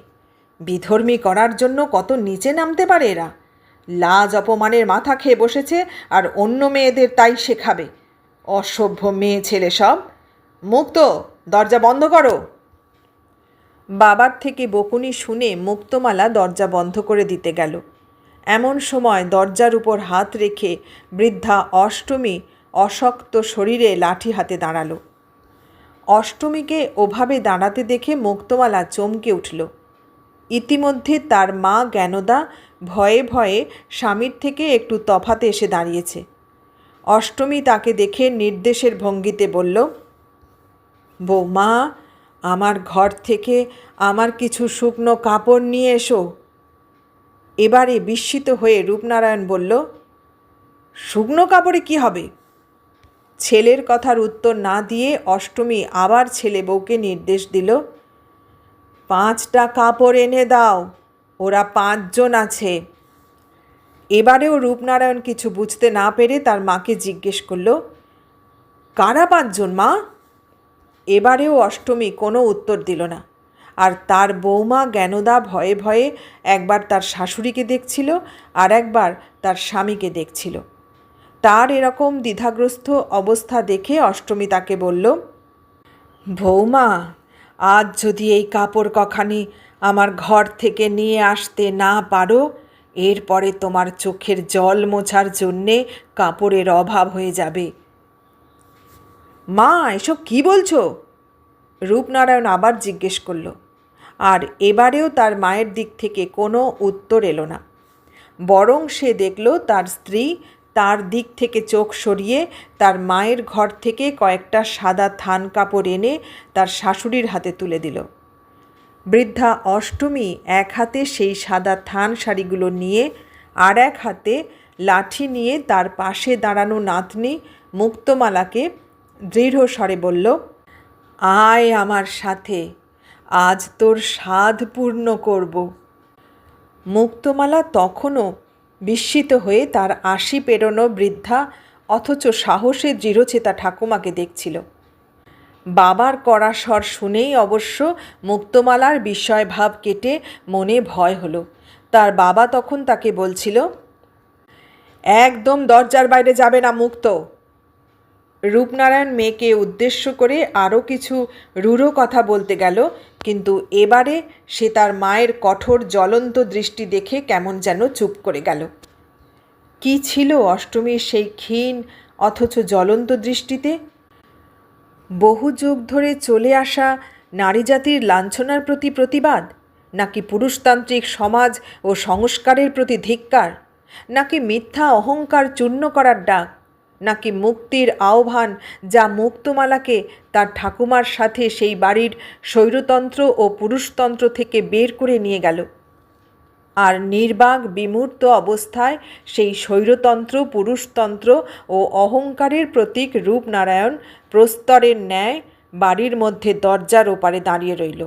বিধর্মী করার জন্য কত নিচে নামতে পারে এরা। লাজ অপমানের মাথা খেয়ে বসেছে, আর অন্য মেয়েদের তাই শেখাবে। অসভ্য মেয়ে ছেলে সব। মুক্ত, দরজা বন্ধ করো। বাবার থেকে বকুনি শুনে মুক্তমালা দরজা বন্ধ করে দিতে গেল। এমন সময় দরজার উপর হাত রেখে বৃদ্ধা অষ্টমী অশক্ত শরীরে লাঠি হাতে দাঁড়ালো। অষ্টমীকে ওভাবে দাঁড়াতে দেখে মুক্তমালা চমকে উঠল। ইতিমধ্যে তার মা জ্ঞানদা ভয়ে ভয়ে স্বামীর থেকে একটু তফাতে এসে দাঁড়িয়েছে। অষ্টমী তাকে দেখে নির্দেশের ভঙ্গিতে বলল, বৌমা, আমার ঘর থেকে আমার কিছু শুকনো কাপড় নিয়ে এসো। এবারে বিস্মিত হয়ে রূপনারায়ণ বলল, শুকনো কাপড়ে কি হবে? ছেলের কথার উত্তর না দিয়ে অষ্টমী আবার ছেলে বউকে নির্দেশ দিল, 5টা কাপড় এনে দাও, ওরা 5 জন আছে। এবারেও রূপনারায়ণ কিছু বুঝতে না পেরে তার মাকে জিজ্ঞেস করল, কারা 5 জন মা? এবারেও অষ্টমী কোনো উত্তর দিল না। আর তার বৌমা জ্ঞানদা ভয়ে ভয়ে একবার তার শাশুড়িকে দেখছিল আর একবার তার স্বামীকে দেখছিল। তার এরকম দ্বিধাগ্রস্ত অবস্থা দেখে অষ্টমী তাকে বলল, বৌমা, আজ যদি এই কাপড় কখানি আমার ঘর থেকে নিয়ে আসতে না পারো, এরপরে তোমার চোখের জল মোছার জন্যে কাপড়ের অভাব হয়ে যাবে। মা, এসব কি বলছো? রূপনারায়ণ আবার জিজ্ঞেস করল। আর এবারেও তার মায়ের দিক থেকে কোনো উত্তর এলো না। বরং সে দেখল তার স্ত্রী তার দিক থেকে চোখ সরিয়ে তার মায়ের ঘর থেকে কয়েকটা সাদা থান কাপড় এনে তার শাশুড়ির হাতে তুলে দিল। বৃদ্ধা অষ্টমী এক হাতে সেই সাদা থান শাড়িগুলো নিয়ে আর এক হাতে লাঠি নিয়ে তার পাশে দাঁড়ানো নাতনি মুক্তমালাকে দৃঢ় স্বরে বলল, আয় আমার সাথে, আজ তোর সাধ পূর্ণ করব। মুক্তমালা তখনও বিস্মিত হয়ে তার 80 পেরোনো বৃদ্ধা অথচ সাহসে দৃঢ়চেতা ঠাকুমাকে দেখছিল। বাবার কড়া স্বর শুনেই অবশ্য মুক্তমালার বিস্ময় ভাব কেটে মনে ভয় হলো। তার বাবা তখন তাকে বলছিল, একদম দরজার বাইরে যাবে না মুক্ত। রূপনারায়ণ মেয়েকে উদ্দেশ্য করে আরও কিছু রূঢ় কথা বলতে গেল, কিন্তু এবারে সে তার মায়ের কঠোর জ্বলন্ত দৃষ্টি দেখে কেমন যেন চুপ করে গেল। কি ছিল অষ্টমীর সেই ক্ষীণ অথচ জ্বলন্ত দৃষ্টিতে? বহু যুগ ধরে চলে আসা নারী জাতির লাঞ্ছনার প্রতি প্রতিবাদ, নাকি পুরুষতান্ত্রিক সমাজ ও সংস্কারের প্রতি ধিক্কার, নাকি মিথ্যা অহংকার চূর্ণ করার ডাক, নাকি মুক্তির আহ্বান যা মুক্তমালাকে তার ঠাকুমার সাথে সেই বাড়ির স্বৈরতন্ত্র ও পুরুষতন্ত্র থেকে বের করে নিয়ে গেল? আর নির্বাক বিমূর্ত অবস্থায় সেই স্বৈরতন্ত্র, পুরুষতন্ত্র ও অহংকারের প্রতীক রূপনারায়ণ প্রস্তরের ন্যায় বাড়ির মধ্যে দরজার ওপারে দাঁড়িয়ে রইল।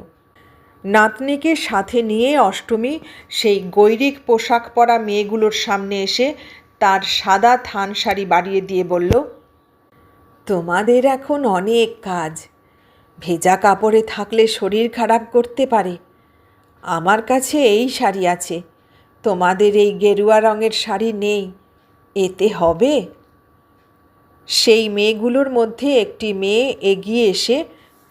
নাতনিকে সাথে নিয়ে অষ্টমী সেই গৈরিক পোশাক পরা মেয়েগুলোর সামনে এসে তার সাদা থান শাড়ি বাড়িয়ে দিয়ে বলল, তোমাদের এখন অনেক কাজ, ভেজা কাপড়ে থাকলে শরীর খারাপ করতে পারে। আমার কাছে এই শাড়ি আছে, তোমাদের এই গেরুয়া রঙের শাড়ি নেই, এতে হবে? সেই মেয়েগুলোর মধ্যে একটি মেয়ে এগিয়ে এসে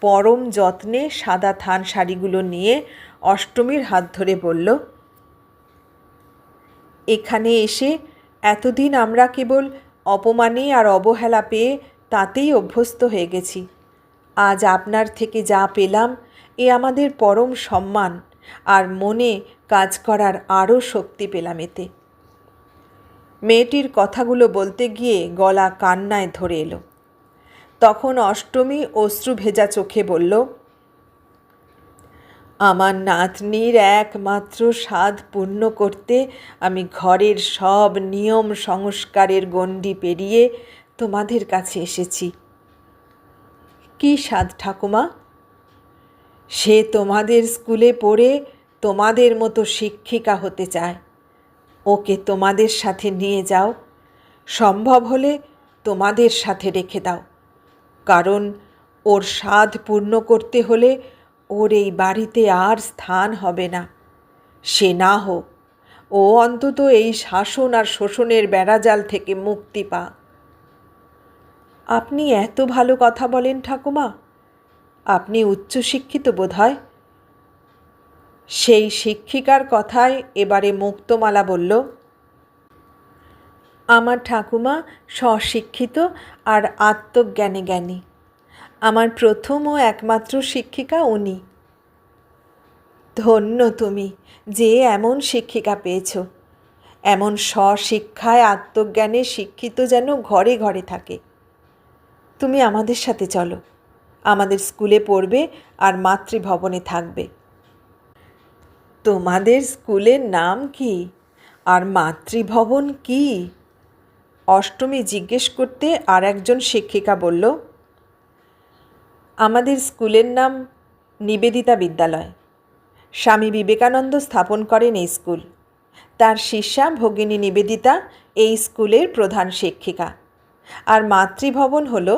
পরম যত্নে সাদা থান শাড়িগুলো নিয়ে অষ্টমীর হাত ধরে বলল, এখানে এসে এতদিন আমরা কেবল অপমানে আর অবহেলা পেয়ে তাতেই অভ্যস্ত হয়ে গেছি। আজ আপনার থেকে যা পেলাম এ আমাদের পরম সম্মান, আর মনে কাজ করার আরও শক্তি পেলাম এতে। মেয়েটির কথাগুলো বলতে গিয়ে গলা কান্নায় ধরে এলো। তখন অষ্টমী অশ্রু ভেজা চোখে বলল, আমার নাতনির একমাত্র সাধ পূর্ণ করতে আমি ঘরের সব নিয়ম সংস্কারের গণ্ডি পেরিয়ে তোমাদের কাছে এসেছি। কি সাধ ঠাকুমা? সে তোমাদের স্কুলে পড়ে তোমাদের মতো শিক্ষিকা হতে চায়। ওকে তোমাদের সাথে নিয়ে যাও, সম্ভব হলে তোমাদের সাথে রেখে দাও, কারণ ওর সাধ পূর্ণ করতে হলে ওর এই বাড়িতে আর স্থান হবে না। সে না হোক, ও অন্তত এই শাসন আর শোষণের বেড়াজাল থেকে মুক্তি পাক। আপনি এত ভালো কথা বলেন ঠাকুমা, আপনি উচ্চশিক্ষিত বোধ হয়। সেই শিক্ষিকার কথায় এবারে মুক্তমালা বলল, আমার ঠাকুমা স্বশিক্ষিত আর আত্মজ্ঞানে জ্ঞানী। আমার প্রথম ও একমাত্র শিক্ষিকা উনি। ধন্য তুমি যে এমন শিক্ষিকা পেয়েছ। এমন স্বশিক্ষায় আত্মজ্ঞানে শিক্ষিত যেন ঘরে ঘরে থাকে। তুমি আমাদের সাথে চলো, আমাদের স্কুলে পড়বে আর মাতৃভবনে থাকবে। তোমাদের স্কুলের নাম কি আর মাতৃভবন কি? অষ্টমী জিজ্ঞেস করতে আর একজন শিক্ষিকা বলল, আমাদের স্কুলের নাম নিবেদিতা বিদ্যালয়। স্বামী বিবেকানন্দ স্থাপন করেন এই স্কুল। তার শিষ্যা ভগিনী নিবেদিতা এই স্কুলের প্রধান শিক্ষিকা। আর মাতৃভবন হল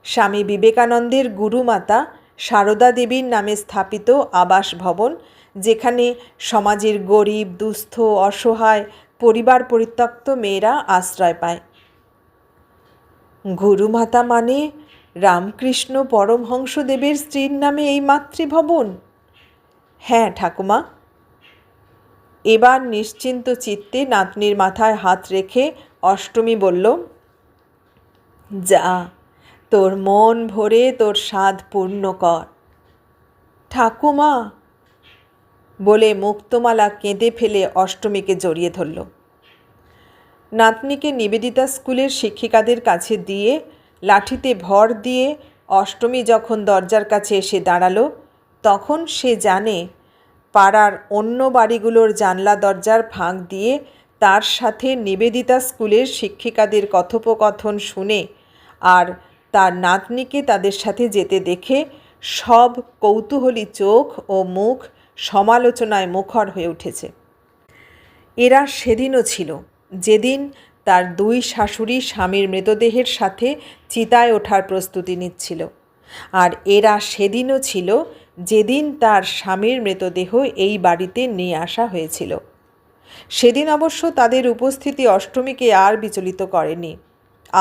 স্বামী বিবেকানন্দের গুরুমাতা সারদা দেবীর নামে স্থাপিত আবাস ভবন, যেখানে সমাজের গরিব, দুস্থ, অসহায়, পরিবার পরিত্যক্ত মেয়েরা আশ্রয় পায়। গুরুমাতা মানে রামকৃষ্ণ পরমহংসদেবের স্ত্রীর নামে এই মাতৃভবন? হ্যাঁ ঠাকুমা। এবার নিশ্চিন্ত চিত্তে নাতনির মাথায় হাত রেখে অষ্টমী বলল, যা, তোর মন ভরে তোর স্বাদ পূর্ণ কর। ঠাকুমা বলে মুক্তমালা কেঁদে ফেলে অষ্টমীকে জড়িয়ে ধরল। নাতনিকে নিবেদিতা স্কুলের শিক্ষিকাদের কাছে দিয়ে লাঠিতে ভর দিয়ে অষ্টমী যখন দরজার কাছে এসে দাঁড়ালো, তখন সে জানে পাড়ার অন্য বাড়িগুলোর জানলা দরজার ফাঁক দিয়ে তার সাথে নিবেদিতা স্কুলের শিক্ষিকাদের কথোপকথন শুনে আর তার নাতনিকে তাদের সাথে যেতে দেখে সব কৌতূহলী চোখ ও মুখ সমালোচনায় মুখর হয়ে উঠেছে। এরা সেদিনও ছিল যেদিন তার দুই শাশুড়ি স্বামীর মৃতদেহের সাথে চিতায় ওঠার প্রস্তুতি নিচ্ছিল, আর এরা সেদিনও ছিল যেদিন তার স্বামীর মৃতদেহ এই বাড়িতে নিয়ে আসা হয়েছিল। সেদিন অবশ্য তাদের উপস্থিতি অষ্টমীকে আর বিচলিত করেনি,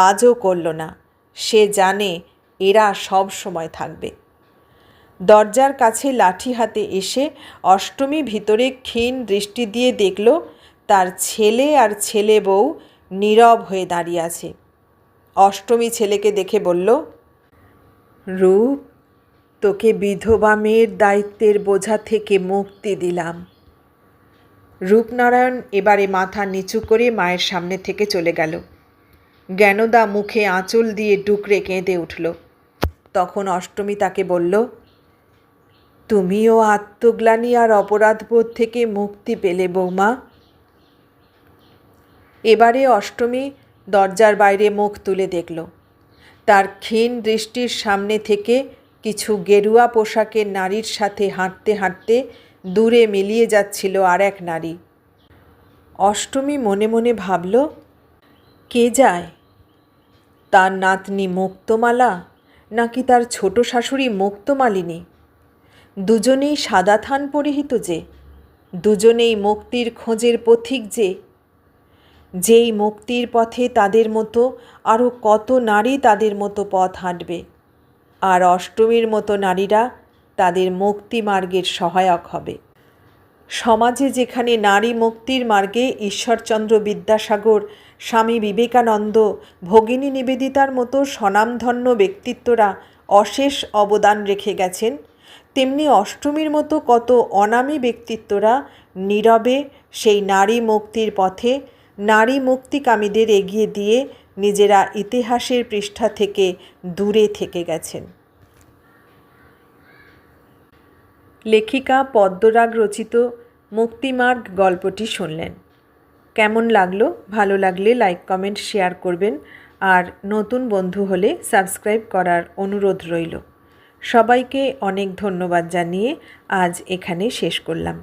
আজও করল না। সে জানে এরা সব সময় থাকবে। দরজার কাছে লাঠি হাতে এসে অষ্টমী ভিতরে ক্ষীণ দৃষ্টি দিয়ে দেখল তার ছেলে আর ছেলে বউ নীরব হয়ে দাঁড়িয়ে আছে। অষ্টমী ছেলেকে দেখে বলল, রূপ, তোকে বিধবা মেয়ের দায়িত্বের বোঝা থেকে মুক্তি দিলাম। রূপনারায়ণ এবারে মাথা নিচু করে মায়ের সামনে থেকে চলে গেল। জ্ঞানদা মুখে আঁচল দিয়ে ডুকরে কেঁদে উঠল। তখন অষ্টমী তাকে বলল, তুমিও আত্মগ্লানি আর অপরাধবোধ থেকে মুক্তি পেলে বৌমা। এবারে অষ্টমী দরজার বাইরে মুখ তুলে দেখল। তার ক্ষীণ দৃষ্টির সামনে থেকে কিছু গেরুয়া পোশাকের নারীর সাথে হাঁটতে হাঁটতে দূরে মিলিয়ে যাচ্ছিল আর এক নারী। অষ্টমী মনে মনে ভাবল, কে যায়? তার নাতনি মুক্তমালা নাকি তার ছোট শাশুড়ি মুক্তমালিনী? দুজনেই সাদা থান পরিহিত, যে দুজনেই মুক্তির খোঁজের পথিক, যেই মুক্তির পথে তাদের মতো আরও কত নারী তাদের মতো পথ হাঁটবে, আর অষ্টমীর মতো নারীরা তাদের মুক্তি মার্গের সহায়ক হবে। সমাজে যেখানে নারী মুক্তির মার্গে ঈশ্বরচন্দ্র বিদ্যাসাগর, স্বামী বিবেকানন্দ, ভগিনী নিবেদিতার মতো স্বনামধন্য ব্যক্তিত্বরা অশেষ অবদান রেখে গেছেন, তেমনি অষ্টমীর মতো কত অনামী ব্যক্তিত্বরা নীরবে সেই নারী মুক্তির পথে নারী মুক্তিকামীদের এগিয়ে দিয়ে নিজেরা ইতিহাসের পৃষ্ঠা থেকে দূরে থেকে গেছেন। লেখিকা পদ্মরাগ রচিত মুক্তিমার্গ গল্পটি শুনলেন। কেমন লাগলো? ভালো লাগলে লাইক, কমেন্ট, শেয়ার করবেন, আর নতুন বন্ধু হলে সাবস্ক্রাইব করার অনুরোধ রইল। সবাইকে অনেক ধন্যবাদ জানিয়ে আজ এখানে শেষ করলাম।